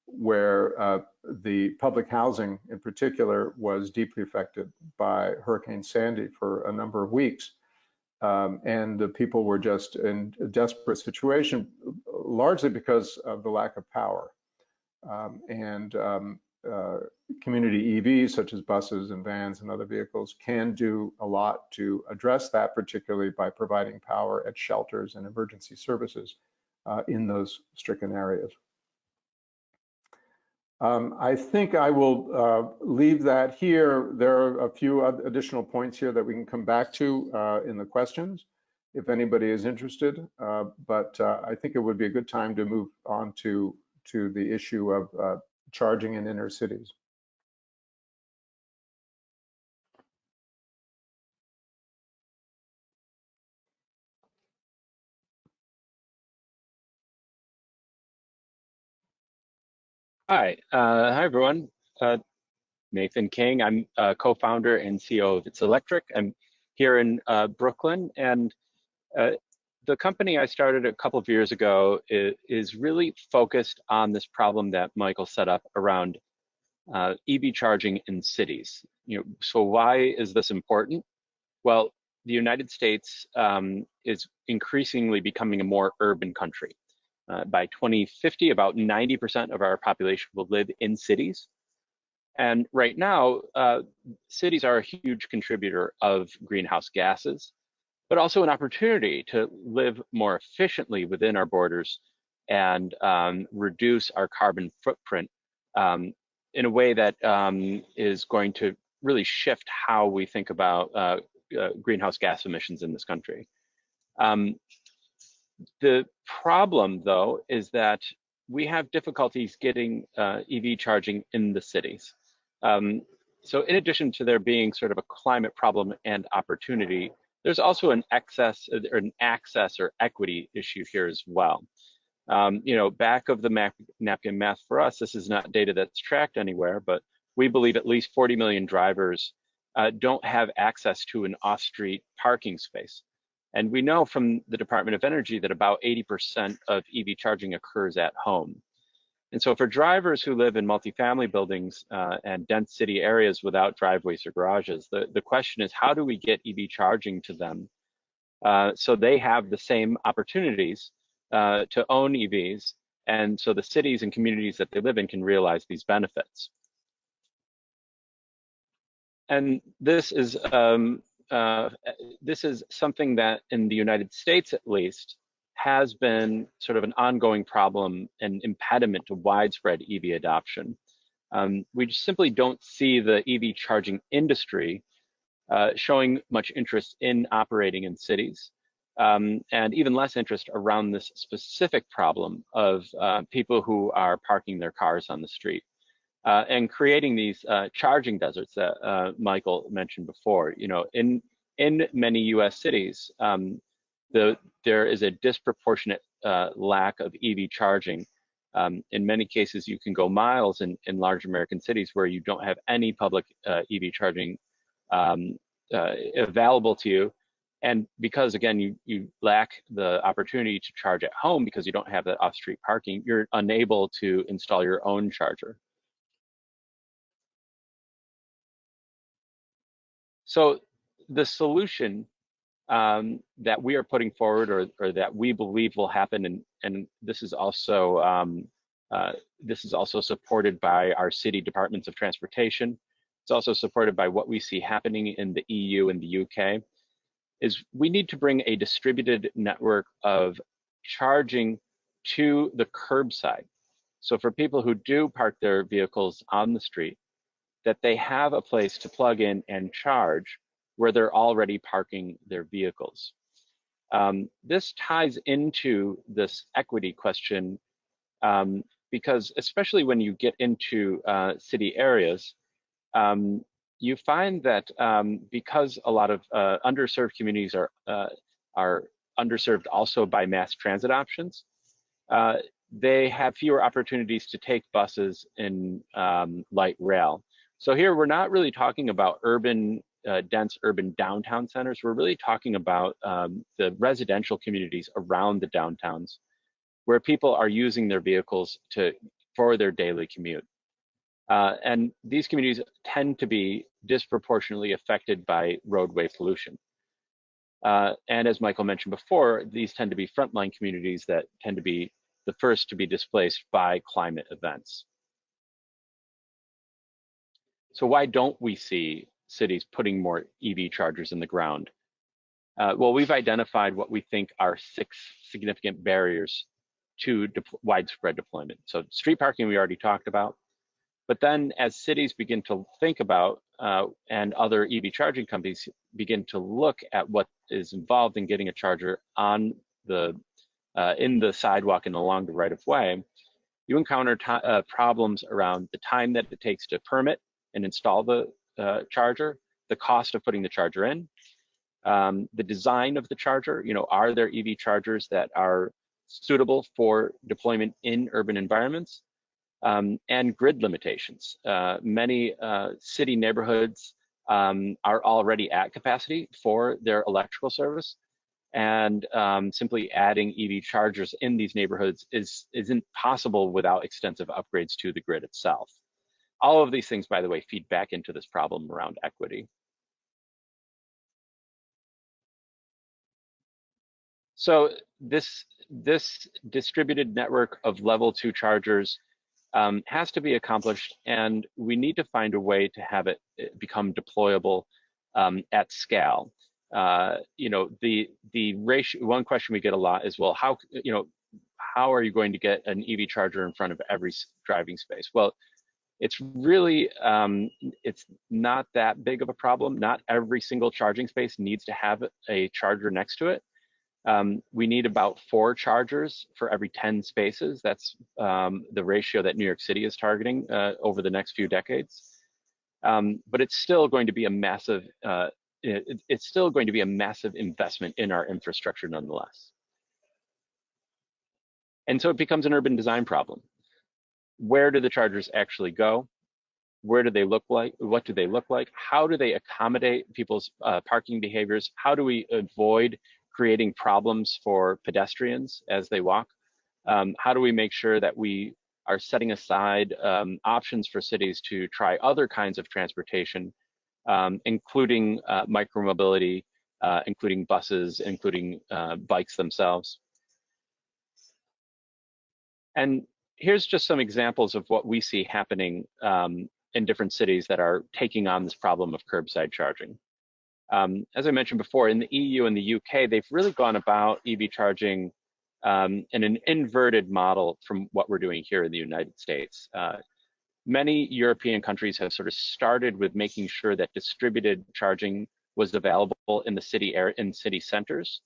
H: where the public housing in particular was deeply affected by Hurricane Sandy for a number of weeks. And the people were just in a desperate situation, largely because of the lack of power. Community EVs, such as buses and vans and other vehicles, can do a lot to address that, particularly by providing power at shelters and emergency services in those stricken areas. I think I will leave that here. There are a few additional points here that we can come back to in the questions if anybody is interested, but I think it would be a good time to move on to the issue of charging in inner cities.
I: Hi, everyone. Nathan King. I'm co-founder and CEO of It's Electric. I'm here in Brooklyn, and the company I started a couple of years ago is really focused on this problem that Michael set up around EV charging in cities. So why is this important? Well, the United States is increasingly becoming a more urban country. By 2050, about 90% of our population will live in cities. And right now, cities are a huge contributor of greenhouse gases, but also an opportunity to live more efficiently within our borders and reduce our carbon footprint in a way that is going to really shift how we think about greenhouse gas emissions in this country. The problem, though, is that we have difficulties getting EV charging in the cities. So in addition to there being sort of a climate problem and opportunity, there's also an access or equity issue here as well. Back of the napkin math for us, this is not data that's tracked anywhere, but we believe at least 40 million drivers don't have access to an off-street parking space. And we know from the Department of Energy that about 80% of EV charging occurs at home. And so for drivers who live in multifamily buildings and dense city areas without driveways or garages, the question is, how do we get EV charging to them so they have the same opportunities to own EVs, and so the cities and communities that they live in can realize these benefits? And this is something that in the United States, at least, has been sort of an ongoing problem and impediment to widespread EV adoption. We simply don't see the EV charging industry showing much interest in operating in cities, and even less interest around this specific problem of people who are parking their cars on the street. And creating these charging deserts that Michael mentioned before. In many U.S. cities, there is a disproportionate lack of EV charging. In many cases, you can go miles in large American cities where you don't have any public EV charging available to you. And because, again, you lack the opportunity to charge at home because you don't have that off-street parking, you're unable to install your own charger. So the solution that we are putting forward, or that we believe will happen, and this is also supported by our city departments of transportation. It's also supported by what we see happening in the EU and the UK. Is we need to bring a distributed network of charging to the curbside. So for people who do park their vehicles on the street, that they have a place to plug in and charge where they're already parking their vehicles. This ties into this equity question because especially when you get into city areas, you find that because a lot of underserved communities are underserved also by mass transit options, they have fewer opportunities to take buses and light rail. So here we're not really talking about dense urban downtown centers. We're really talking about the residential communities around the downtowns where people are using their vehicles for their daily commute. And these communities tend to be disproportionately affected by roadway pollution. And as Michael mentioned before, these tend to be frontline communities that tend to be the first to be displaced by climate events. So why don't we see cities putting more EV chargers in the ground? Well, we've identified what we think are 6 significant barriers to widespread deployment. So street parking we already talked about, but then as cities begin to think about and other EV charging companies begin to look at what is involved in getting a charger on the in the sidewalk and along the right of way, you encounter problems around the time that it takes to permit and install the charger, the cost of putting the charger in, the design of the charger. You know, are there EV chargers that are suitable for deployment in urban environments, and grid limitations. Many city neighborhoods are already at capacity for their electrical service, and simply adding EV chargers in these neighborhoods isn't possible without extensive upgrades to the grid itself. All of these things, by the way, feed back into this problem around equity. So this distributed network of level 2 chargers has to be accomplished, and we need to find a way to have it become deployable at scale. You know, the ratio. One question we get a lot is, well, how are you going to get an EV charger in front of every driving space? Well, it's really it's not that big of a problem. Not every single charging space needs to have a charger next to it. We need about 4 chargers for every 10 spaces. That's the ratio that New York City is targeting over the next few decades. But it's still going to be a massive, it's still going to be a massive investment in our infrastructure nonetheless. And so it becomes an urban design problem. Where do the chargers actually go? Where do they look like? What do they look like? How do they accommodate people's parking behaviors? How do we avoid creating problems for pedestrians as they walk? How do we make sure that we are setting aside options for cities to try other kinds of transportation, including micromobility, including buses, including bikes themselves? And here's just some examples of what we see happening in different cities that are taking on this problem of curbside charging. As I mentioned before, in the EU and the UK, they've really gone about EV charging in an inverted model from what we're doing here in the United States. Many European countries have sort of started with making sure that distributed charging was available in the city centers,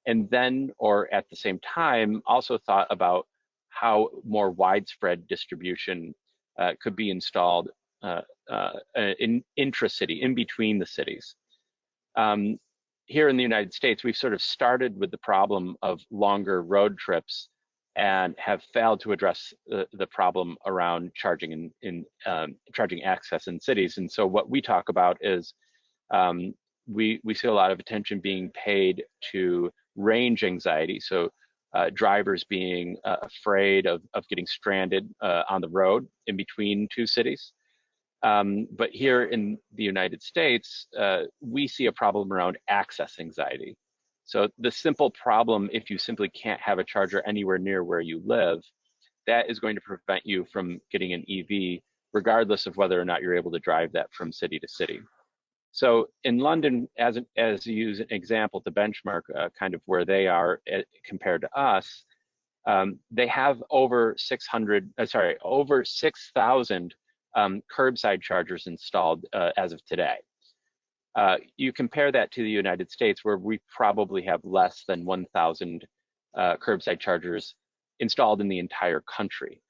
I: and then, or at the same time, also thought about how more widespread distribution could be installed in intra-city, in between the cities. Here in the United States, we've sort of started with the problem of longer road trips and have failed to address the problem around charging charging access in cities. And so what we talk about is we see a lot of attention being paid to range anxiety. So drivers being afraid of getting stranded on the road in between 2 cities. But here in the United States, we see a problem around access anxiety. So the simple problem, if you simply can't have a charger anywhere near where you live, that is going to prevent you from getting an EV, regardless of whether or not you're able to drive that from city to city. So in London, as you use an example to benchmark kind of where they are compared to us, they have over 6,000 curbside chargers installed as of today. You compare that to the United States, where we probably have less than 1,000 curbside chargers installed in the entire country.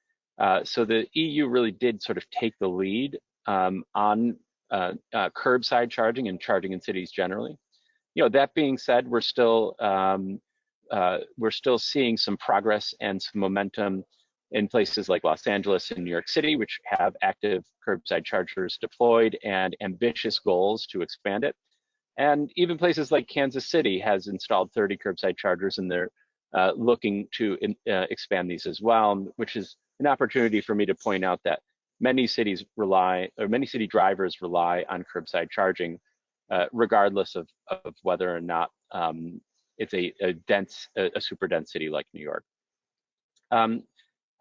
I: So the EU really did sort of take the lead on curbside charging and charging in cities generally. You know, that being said, we're still seeing some progress and some momentum in places like Los Angeles and New York City, which have active curbside chargers deployed and ambitious goals to expand it. And even places like Kansas City has installed 30 curbside chargers, and they're looking to expand these as well, which is an opportunity for me to point out that many city drivers rely on curbside charging, regardless of whether or not it's a super dense city like New York.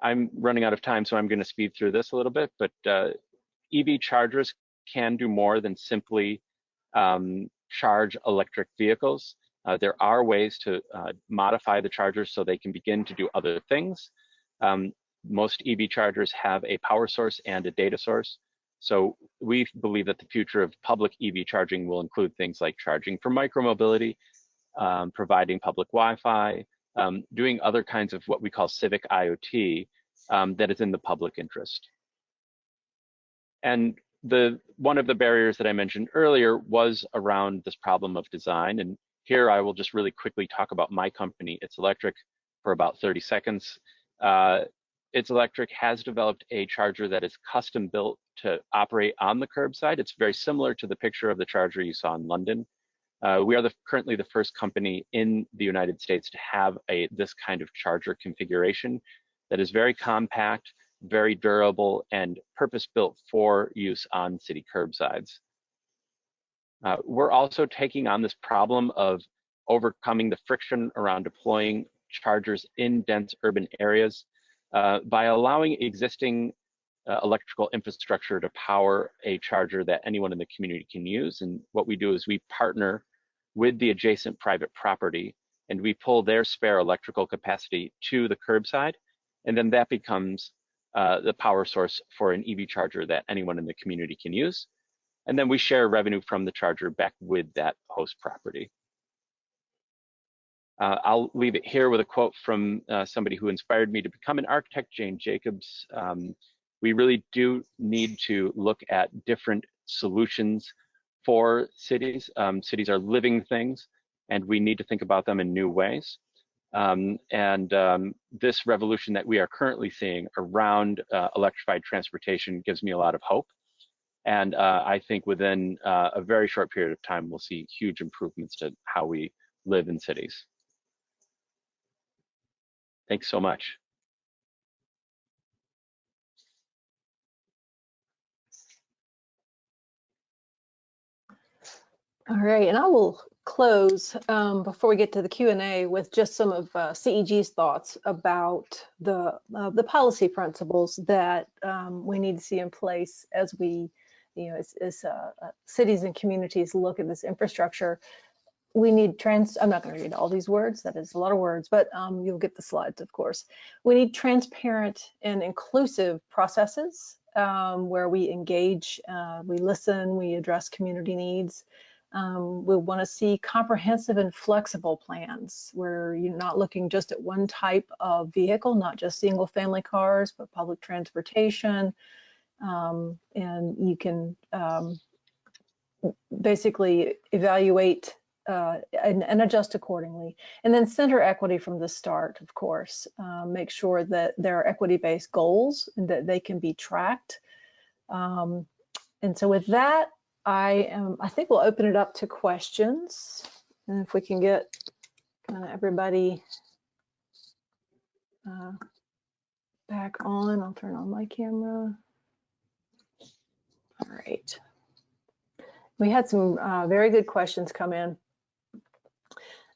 I: I'm running out of time, so I'm going to speed through this a little bit, but EV chargers can do more than simply charge electric vehicles. There are ways to modify the chargers so they can begin to do other things. Most EV chargers have a power source and a data source. So we believe that the future of public EV charging will include things like charging for micromobility, providing public Wi-Fi, doing other kinds of what we call civic IoT that is in the public interest. And one of the barriers that I mentioned earlier was around this problem of design. And here I will just really quickly talk about my company, It's Electric, for about 30 seconds. It's Electric has developed a charger that is custom built to operate on the curbside. It's very similar to the picture of the charger you saw in London. We are currently the first company in the United States to have this kind of charger configuration that is very compact, very durable, and purpose-built for use on city curbsides. We're also taking on this problem of overcoming the friction around deploying chargers in dense urban areas by allowing existing electrical infrastructure to power a charger that anyone in the community can use. And what we do is we partner with the adjacent private property, and we pull their spare electrical capacity to the curbside, and then that becomes the power source for an EV charger that anyone in the community can use. And then we share revenue from the charger back with that host property. I'll leave it here with a quote from somebody who inspired me to become an architect, Jane Jacobs. We really do need to look at different solutions for cities. Cities are living things, and we need to think about them in new ways. This revolution that we are currently seeing around electrified transportation gives me a lot of hope. And I think within a very short period of time, we'll see huge improvements to how we live in cities. Thanks so much.
G: All right, and I will close before we get to the Q&A with just some of CEG's thoughts about the policy principles that we need to see in place as we, as cities and communities look at this infrastructure. We need I'm not going to read all these words, that is a lot of words, but you'll get the slides, of course. We need transparent and inclusive processes where we engage, we listen, we address community needs. We want to see comprehensive and flexible plans where you're not looking just at one type of vehicle, not just single family cars, but public transportation. And you can basically evaluate and adjust accordingly. And then center equity from the start, of course. Make sure that there are equity-based goals and that they can be tracked. And so with that, I think we'll open it up to questions. And if we can get kind of everybody back on, I'll turn on my camera. All right. We had some very good questions come in.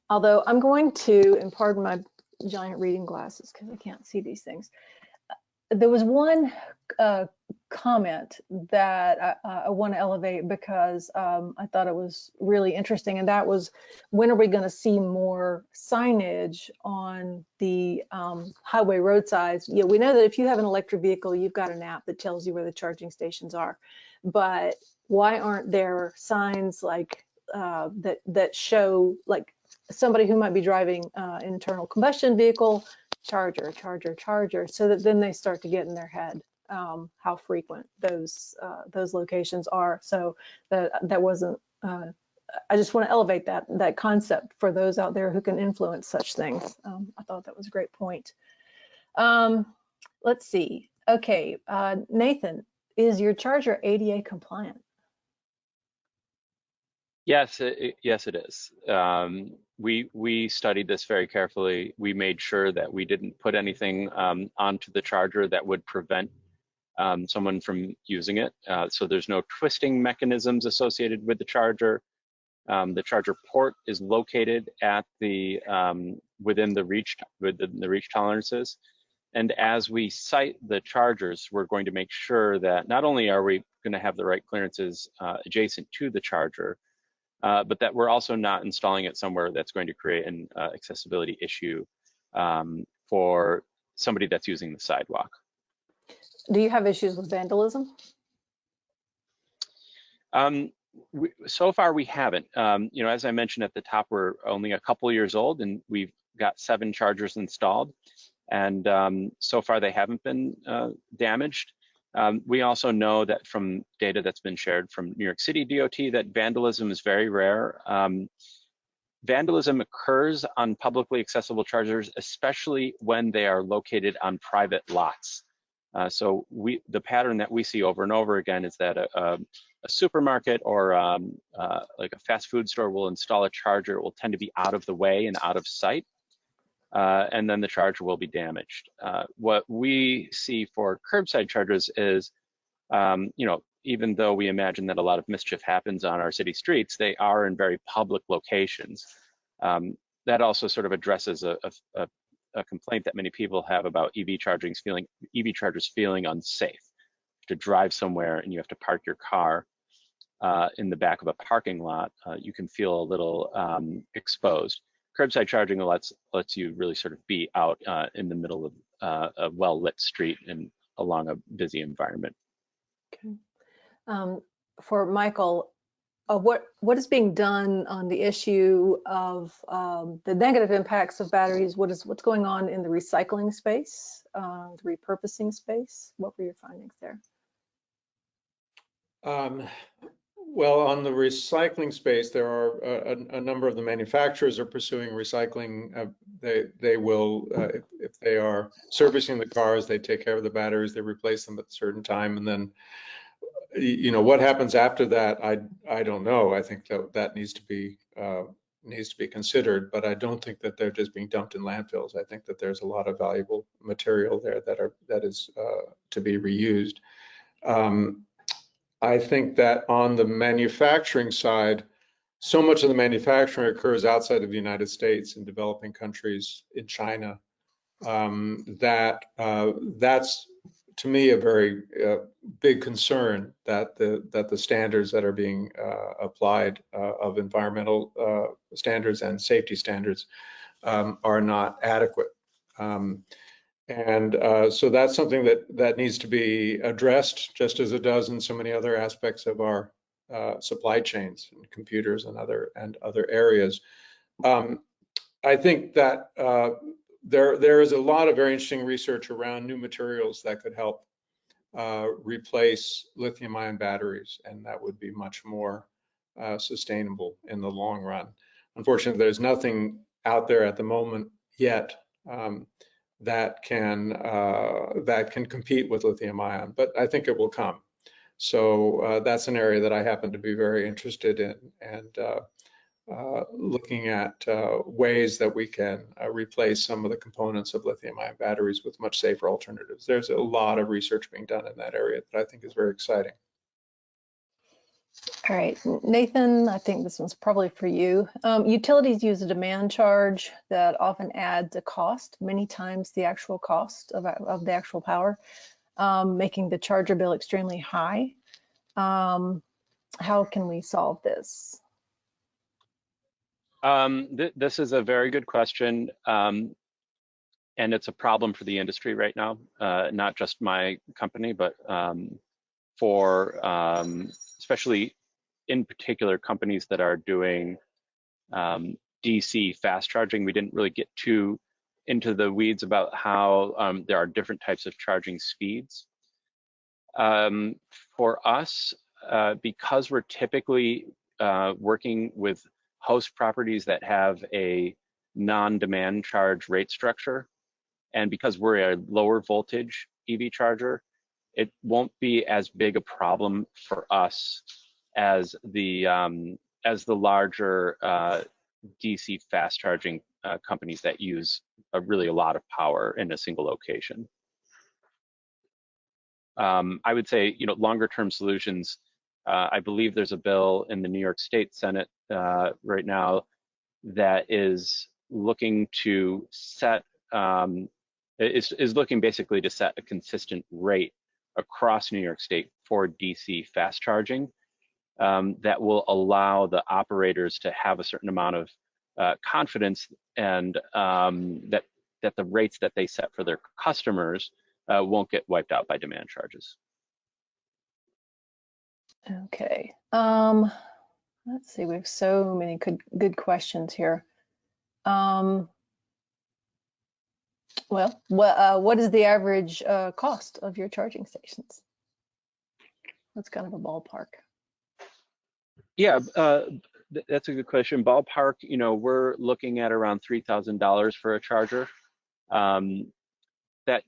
G: Although I'm going to, and pardon my giant reading glasses because I can't see these things. There was one comment that I want to elevate because I thought it was really interesting, and that was, when are we going to see more signage on the highway roadsides? Yeah, we know that if you have an electric vehicle, you've got an app that tells you where the charging stations are, but why aren't there signs like that show, like, somebody who might be driving internal combustion vehicle, charger, so that then they start to get in their head how frequent those locations are. So that wasn't, I just want to elevate that concept for those out there who can influence such things. I thought that was a great point. Let's see. Okay, Nathan, is your charger ADA compliant?
I: Yes, yes, it is. We studied this very carefully. We made sure that we didn't put anything onto the charger that would prevent someone from using it. So there's no twisting mechanisms associated with the charger. The charger port is located at the within the reach tolerances. And as we site the chargers, we're going to make sure that not only are we going to have the right clearances adjacent to the charger, but that we're also not installing it somewhere that's going to create an accessibility issue for somebody that's using the sidewalk.
G: Do you have issues with vandalism?
I: So far we haven't. You know, as I mentioned at the top, we're only a couple years old and we've got 7 chargers installed, and so far they haven't been damaged. We also know that from data that's been shared from New York City DOT that vandalism is very rare. Vandalism occurs on publicly accessible chargers, especially when they are located on private lots. So the pattern that we see over and over again is that a supermarket or like a fast food store will install a charger. It will tend to be out of the way and out of sight, and then the charger will be damaged. What we see for curbside chargers is, you know, even though we imagine that a lot of mischief happens on our city streets, they are in very public locations. That also sort of addresses a complaint that many people have about EV chargers feeling unsafe. To drive somewhere and you have to park your car in the back of a parking lot, you can feel a little exposed. Curbside charging lets you really sort of be out in the middle of a well-lit street and along a busy environment.
G: Okay. For Michael, what is being done on the issue of the negative impacts of batteries? What's going on in the recycling space, the repurposing space? What were your findings there?
H: Well, on the recycling space, there are a number of the manufacturers are pursuing recycling. They will, if they are servicing the cars, they take care of the batteries, they replace them at a certain time, and then, you know, what happens after that, I don't know. I think that needs to be considered, but I don't think that they're just being dumped in landfills. I think that there's a lot of valuable material there that is to be reused. I think that on the manufacturing side, so much of the manufacturing occurs outside of the United States in developing countries, in China, that's to me a very big concern, that the standards that are being applied of environmental standards and safety standards are not adequate. So that's something that needs to be addressed, just as it does in so many other aspects of our supply chains and computers and other areas. I think that there is a lot of very interesting research around new materials that could help replace lithium-ion batteries, and that would be much more sustainable in the long run. Unfortunately, there's nothing out there at the moment yet that can compete with lithium-ion, but I think it will come. So that's an area that I happen to be very interested in, and looking at ways that we can replace some of the components of lithium-ion batteries with much safer alternatives. There's a lot of research being done in that area that I think is very exciting.
G: All right, Nathan, I think this one's probably for you. Utilities use a demand charge that often adds a cost, many times the actual cost of the actual power, making the charger bill extremely high. How can we solve this?
I: This is a very good question, and it's a problem for the industry right now, not just my company, but for especially in particular companies that are doing DC fast charging. We didn't really get too into the weeds about how there are different types of charging speeds. For us, because we're typically working with host properties that have a non-demand charge rate structure, and because we're a lower voltage EV charger, it won't be as big a problem for us as the larger DC fast charging companies that use really a lot of power in a single location. I would say, you know, longer term solutions. I believe there's a bill in the New York State Senate right now that is looking to set is looking basically to set a consistent rate across New York State for DC fast charging. that will allow the operators to have a certain amount of confidence and that the rates that they set for their customers won't get wiped out by demand charges.
G: Okay. Let's see, we have so many good questions here. Well, what is the average cost of your charging stations? That's kind of a ballpark.
I: Yeah, that's a good question. Ballpark, you know, we're looking at around $3,000 for a charger. That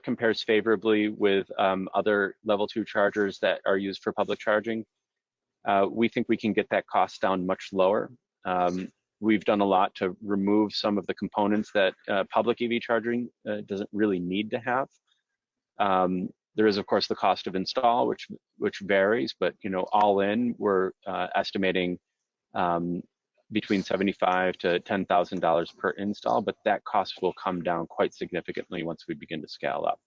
I: compares favorably with other level 2 chargers that are used for public charging. We think we can get that cost down much lower. We've done a lot to remove some of the components that public EV charging doesn't really need to have. There is, of course, the cost of install, which varies, but you know, all in, we're estimating between $75,000 to $10,000 per install, but that cost will come down quite significantly once we begin to scale up.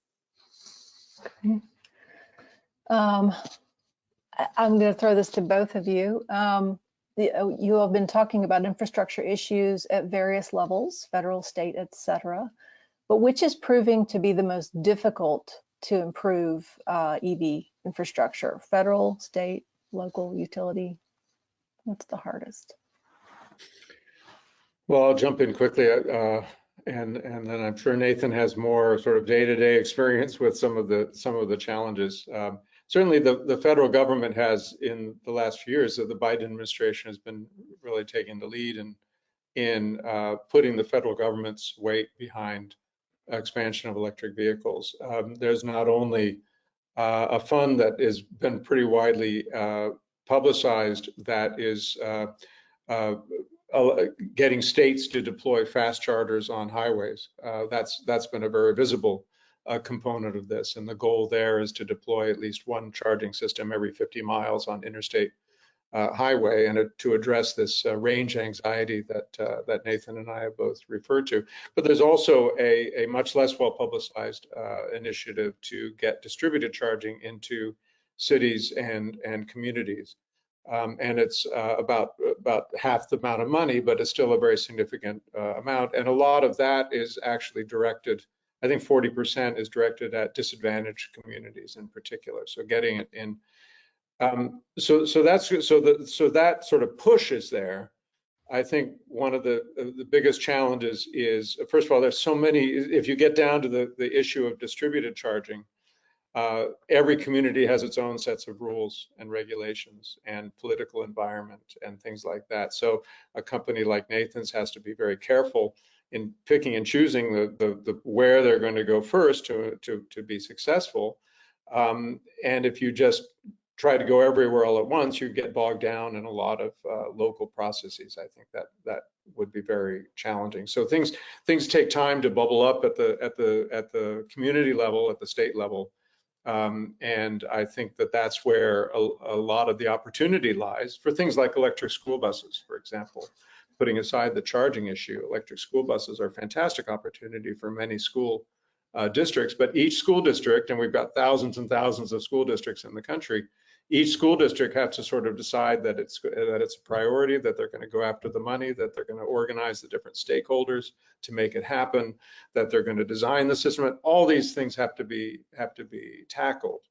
G: Okay. I'm going to throw this to both of you. You have been talking about infrastructure issues at various levels, federal, state, etc. But which is proving to be the most difficult to improve EV infrastructure? Federal, state, local, utility? What's the hardest?
H: Well, I'll jump in quickly, and then I'm sure Nathan has more sort of day-to-day experience with some of the challenges. Certainly, the federal government has, in the last few years, the Biden administration has been really taking the lead in putting the federal government's weight behind expansion of electric vehicles. There's not only a fund that has been pretty widely publicized that is getting states to deploy fast chargers on highways. That's been a very visible component of this, and the goal there is to deploy at least one charging system every 50 miles on interstate highway, and to address this range anxiety that Nathan and I have both referred to. But there's also a much less well-publicized initiative to get distributed charging into cities and communities. And it's about half the amount of money, but it's still a very significant amount. And a lot of that is actually directed, I think 40% is directed at disadvantaged communities in particular. So getting it in. So that sort of push is there. I think one of the biggest challenges is, first of all, there's so many. If you get down to the issue of distributed charging, every community has its own sets of rules and regulations and political environment and things like that. So a company like Nathan's has to be very careful in picking and choosing the where they're going to go first to be successful. And if you just try to go everywhere all at once, you get bogged down in a lot of local processes. I think that would be very challenging. So things take time to bubble up at the community level, at the state level. And I think that's where a lot of the opportunity lies for things like electric school buses, for example. Putting aside the charging issue, electric school buses are a fantastic opportunity for many school districts, but each school district, and we've got thousands and thousands of school districts in the country, each school district has to sort of decide that it's a priority, that they're going to go after the money, that they're going to organize the different stakeholders to make it happen, that they're going to design the system. All these things have to be tackled,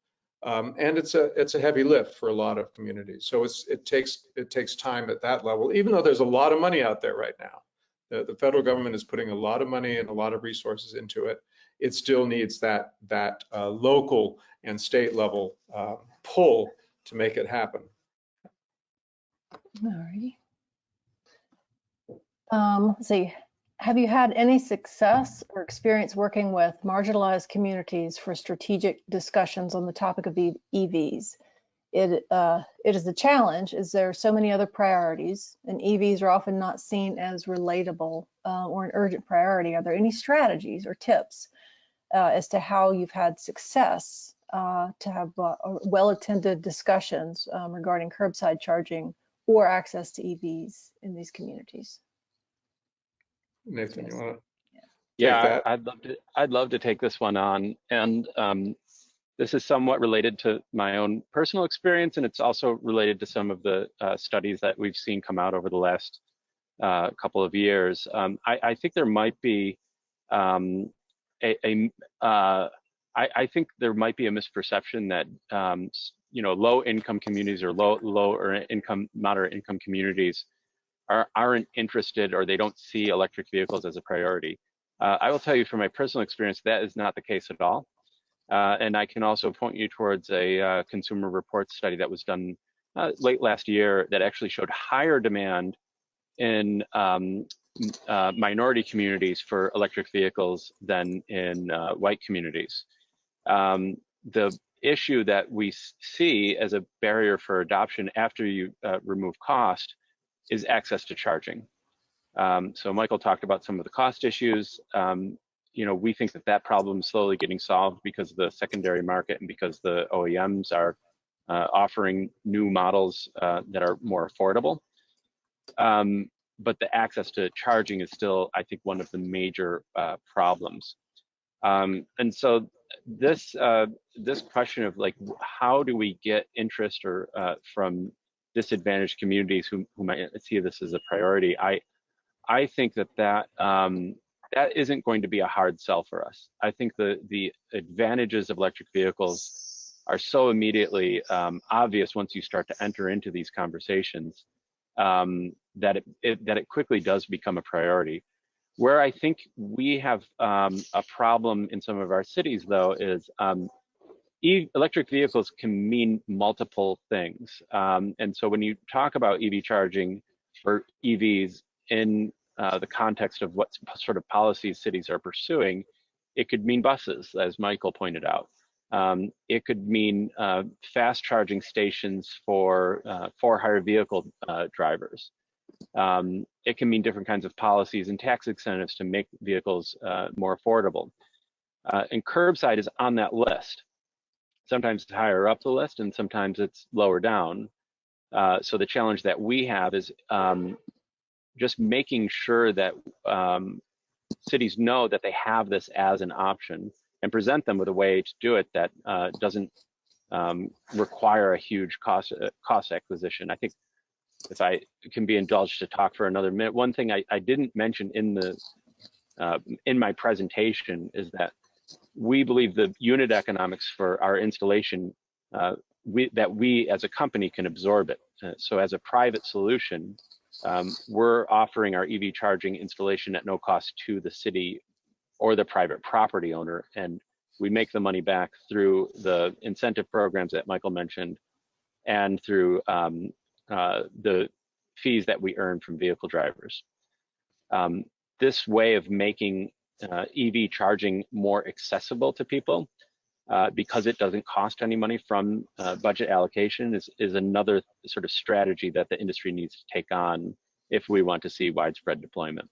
H: and it's a heavy lift for a lot of communities. So it takes time at that level, even though there's a lot of money out there right now. The federal government is putting a lot of money and a lot of resources into it. It still needs that local and state level pull to make it happen.
G: All righty. Let's see. Have you had any success or experience working with marginalized communities for strategic discussions on the topic of EVs? It is a challenge, as there are so many other priorities, and EVs are often not seen as relatable or an urgent priority. Are there any strategies or tips as to how you've had success to have well-attended discussions regarding curbside charging or access to EVs in these communities?
H: Nathan, you want to?
I: Yeah, I'd love to take this one on. And This is somewhat related to my own personal experience, and it's also related to some of the studies that we've seen come out over the last couple of years. I think there might be I think there might be a misperception that low income communities or lower income, moderate income communities aren't interested, or they don't see electric vehicles as a priority. I will tell you from my personal experience, that is not the case at all. And I can also point you towards a Consumer Reports study that was done late last year that actually showed higher demand in minority communities for electric vehicles than in white communities. The issue that we see as a barrier for adoption after you remove cost is access to charging. So Michael talked about some of the cost issues. We think that problem is slowly getting solved because of the secondary market and because the OEMs are offering new models that are more affordable. But the access to charging is still, I think, one of the major problems. And so this question of like, how do we get interest or from disadvantaged communities who might see this as a priority? I think that isn't going to be a hard sell for us. I think the advantages of electric vehicles are so immediately obvious once you start to enter into these conversations that it quickly does become a priority. Where I think we have a problem in some of our cities, though, is electric vehicles can mean multiple things. And so when you talk about EV charging or EVs in the context of what sort of policies cities are pursuing, it could mean buses, as Michael pointed out. It could mean fast charging stations for hire vehicle drivers. It can mean different kinds of policies and tax incentives to make vehicles more affordable. And curbside is on that list. Sometimes it's higher up the list and sometimes it's lower down. So the challenge that we have is just making sure that cities know that they have this as an option and present them with a way to do it that doesn't require a huge cost acquisition. I think if I can be indulged to talk for another minute, one thing I didn't mention in my presentation is that we believe the unit economics for our installation, that we as a company can absorb it. So as a private solution, we're offering our EV charging installation at no cost to the city or the private property owner, and we make the money back through the incentive programs that Michael mentioned and through the fees that we earn from vehicle drivers. This way of making EV charging more accessible to people, because it doesn't cost any money from budget allocation, is another sort of strategy that the industry needs to take on if we want to see widespread deployment.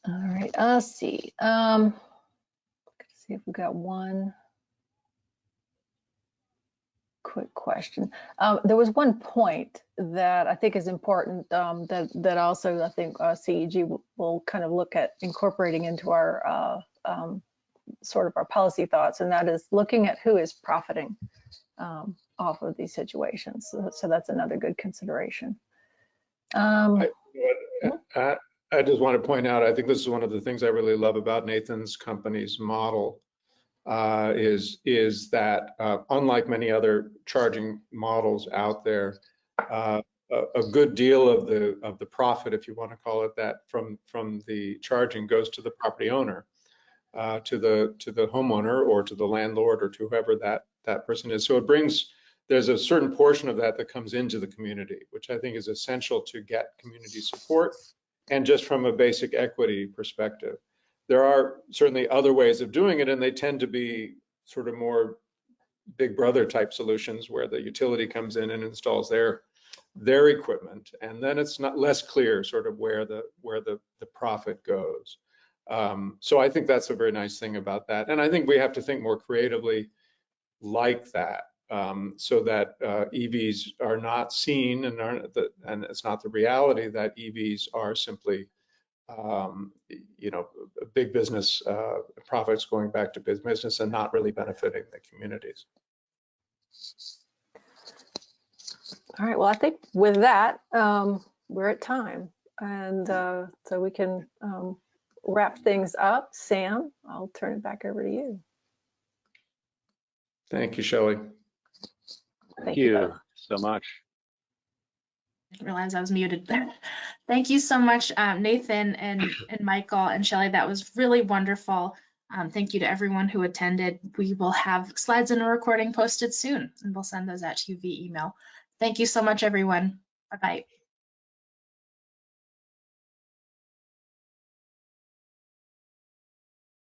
G: All right, let's see. Let's see if we've got one quick question. There was one point that I think is important that also I think CEG will kind of look at incorporating into our sort of our policy thoughts, and that is looking at who is profiting off of these situations. So that's another good consideration.
H: I just want to point out, I think this is one of the things I really love about Nathan's company's model, is that unlike many other charging models out there, a good deal of the profit, if you want to call it that, from the charging goes to the property owner, to the homeowner or to the landlord or to whoever that person is. So there's a certain portion of that comes into the community, which I think is essential to get community support. And just from a basic equity perspective, there are certainly other ways of doing it, and they tend to be sort of more big brother type solutions where the utility comes in and installs their equipment, and then it's not less clear sort of where the profit goes. So I think that's a very nice thing about that, and I think we have to think more creatively like that, so that EVs are not seen and it's not the reality that EVs are simply you know, big business profits going back to business and not really benefiting the communities.
G: All right, well, I think with that, we're at time. And so we can wrap things up. Sam, I'll turn it back over to you.
H: Thank you, Shelley.
I: Thank
G: you
I: you
G: both.
I: so much.
F: I didn't realize I was muted there. Thank you so much, Nathan and Michael and Shelley. That was really wonderful. Thank you to everyone who attended. We will have slides and a recording posted soon, and we'll send those out to you via email. Thank you so much, everyone. Bye-bye.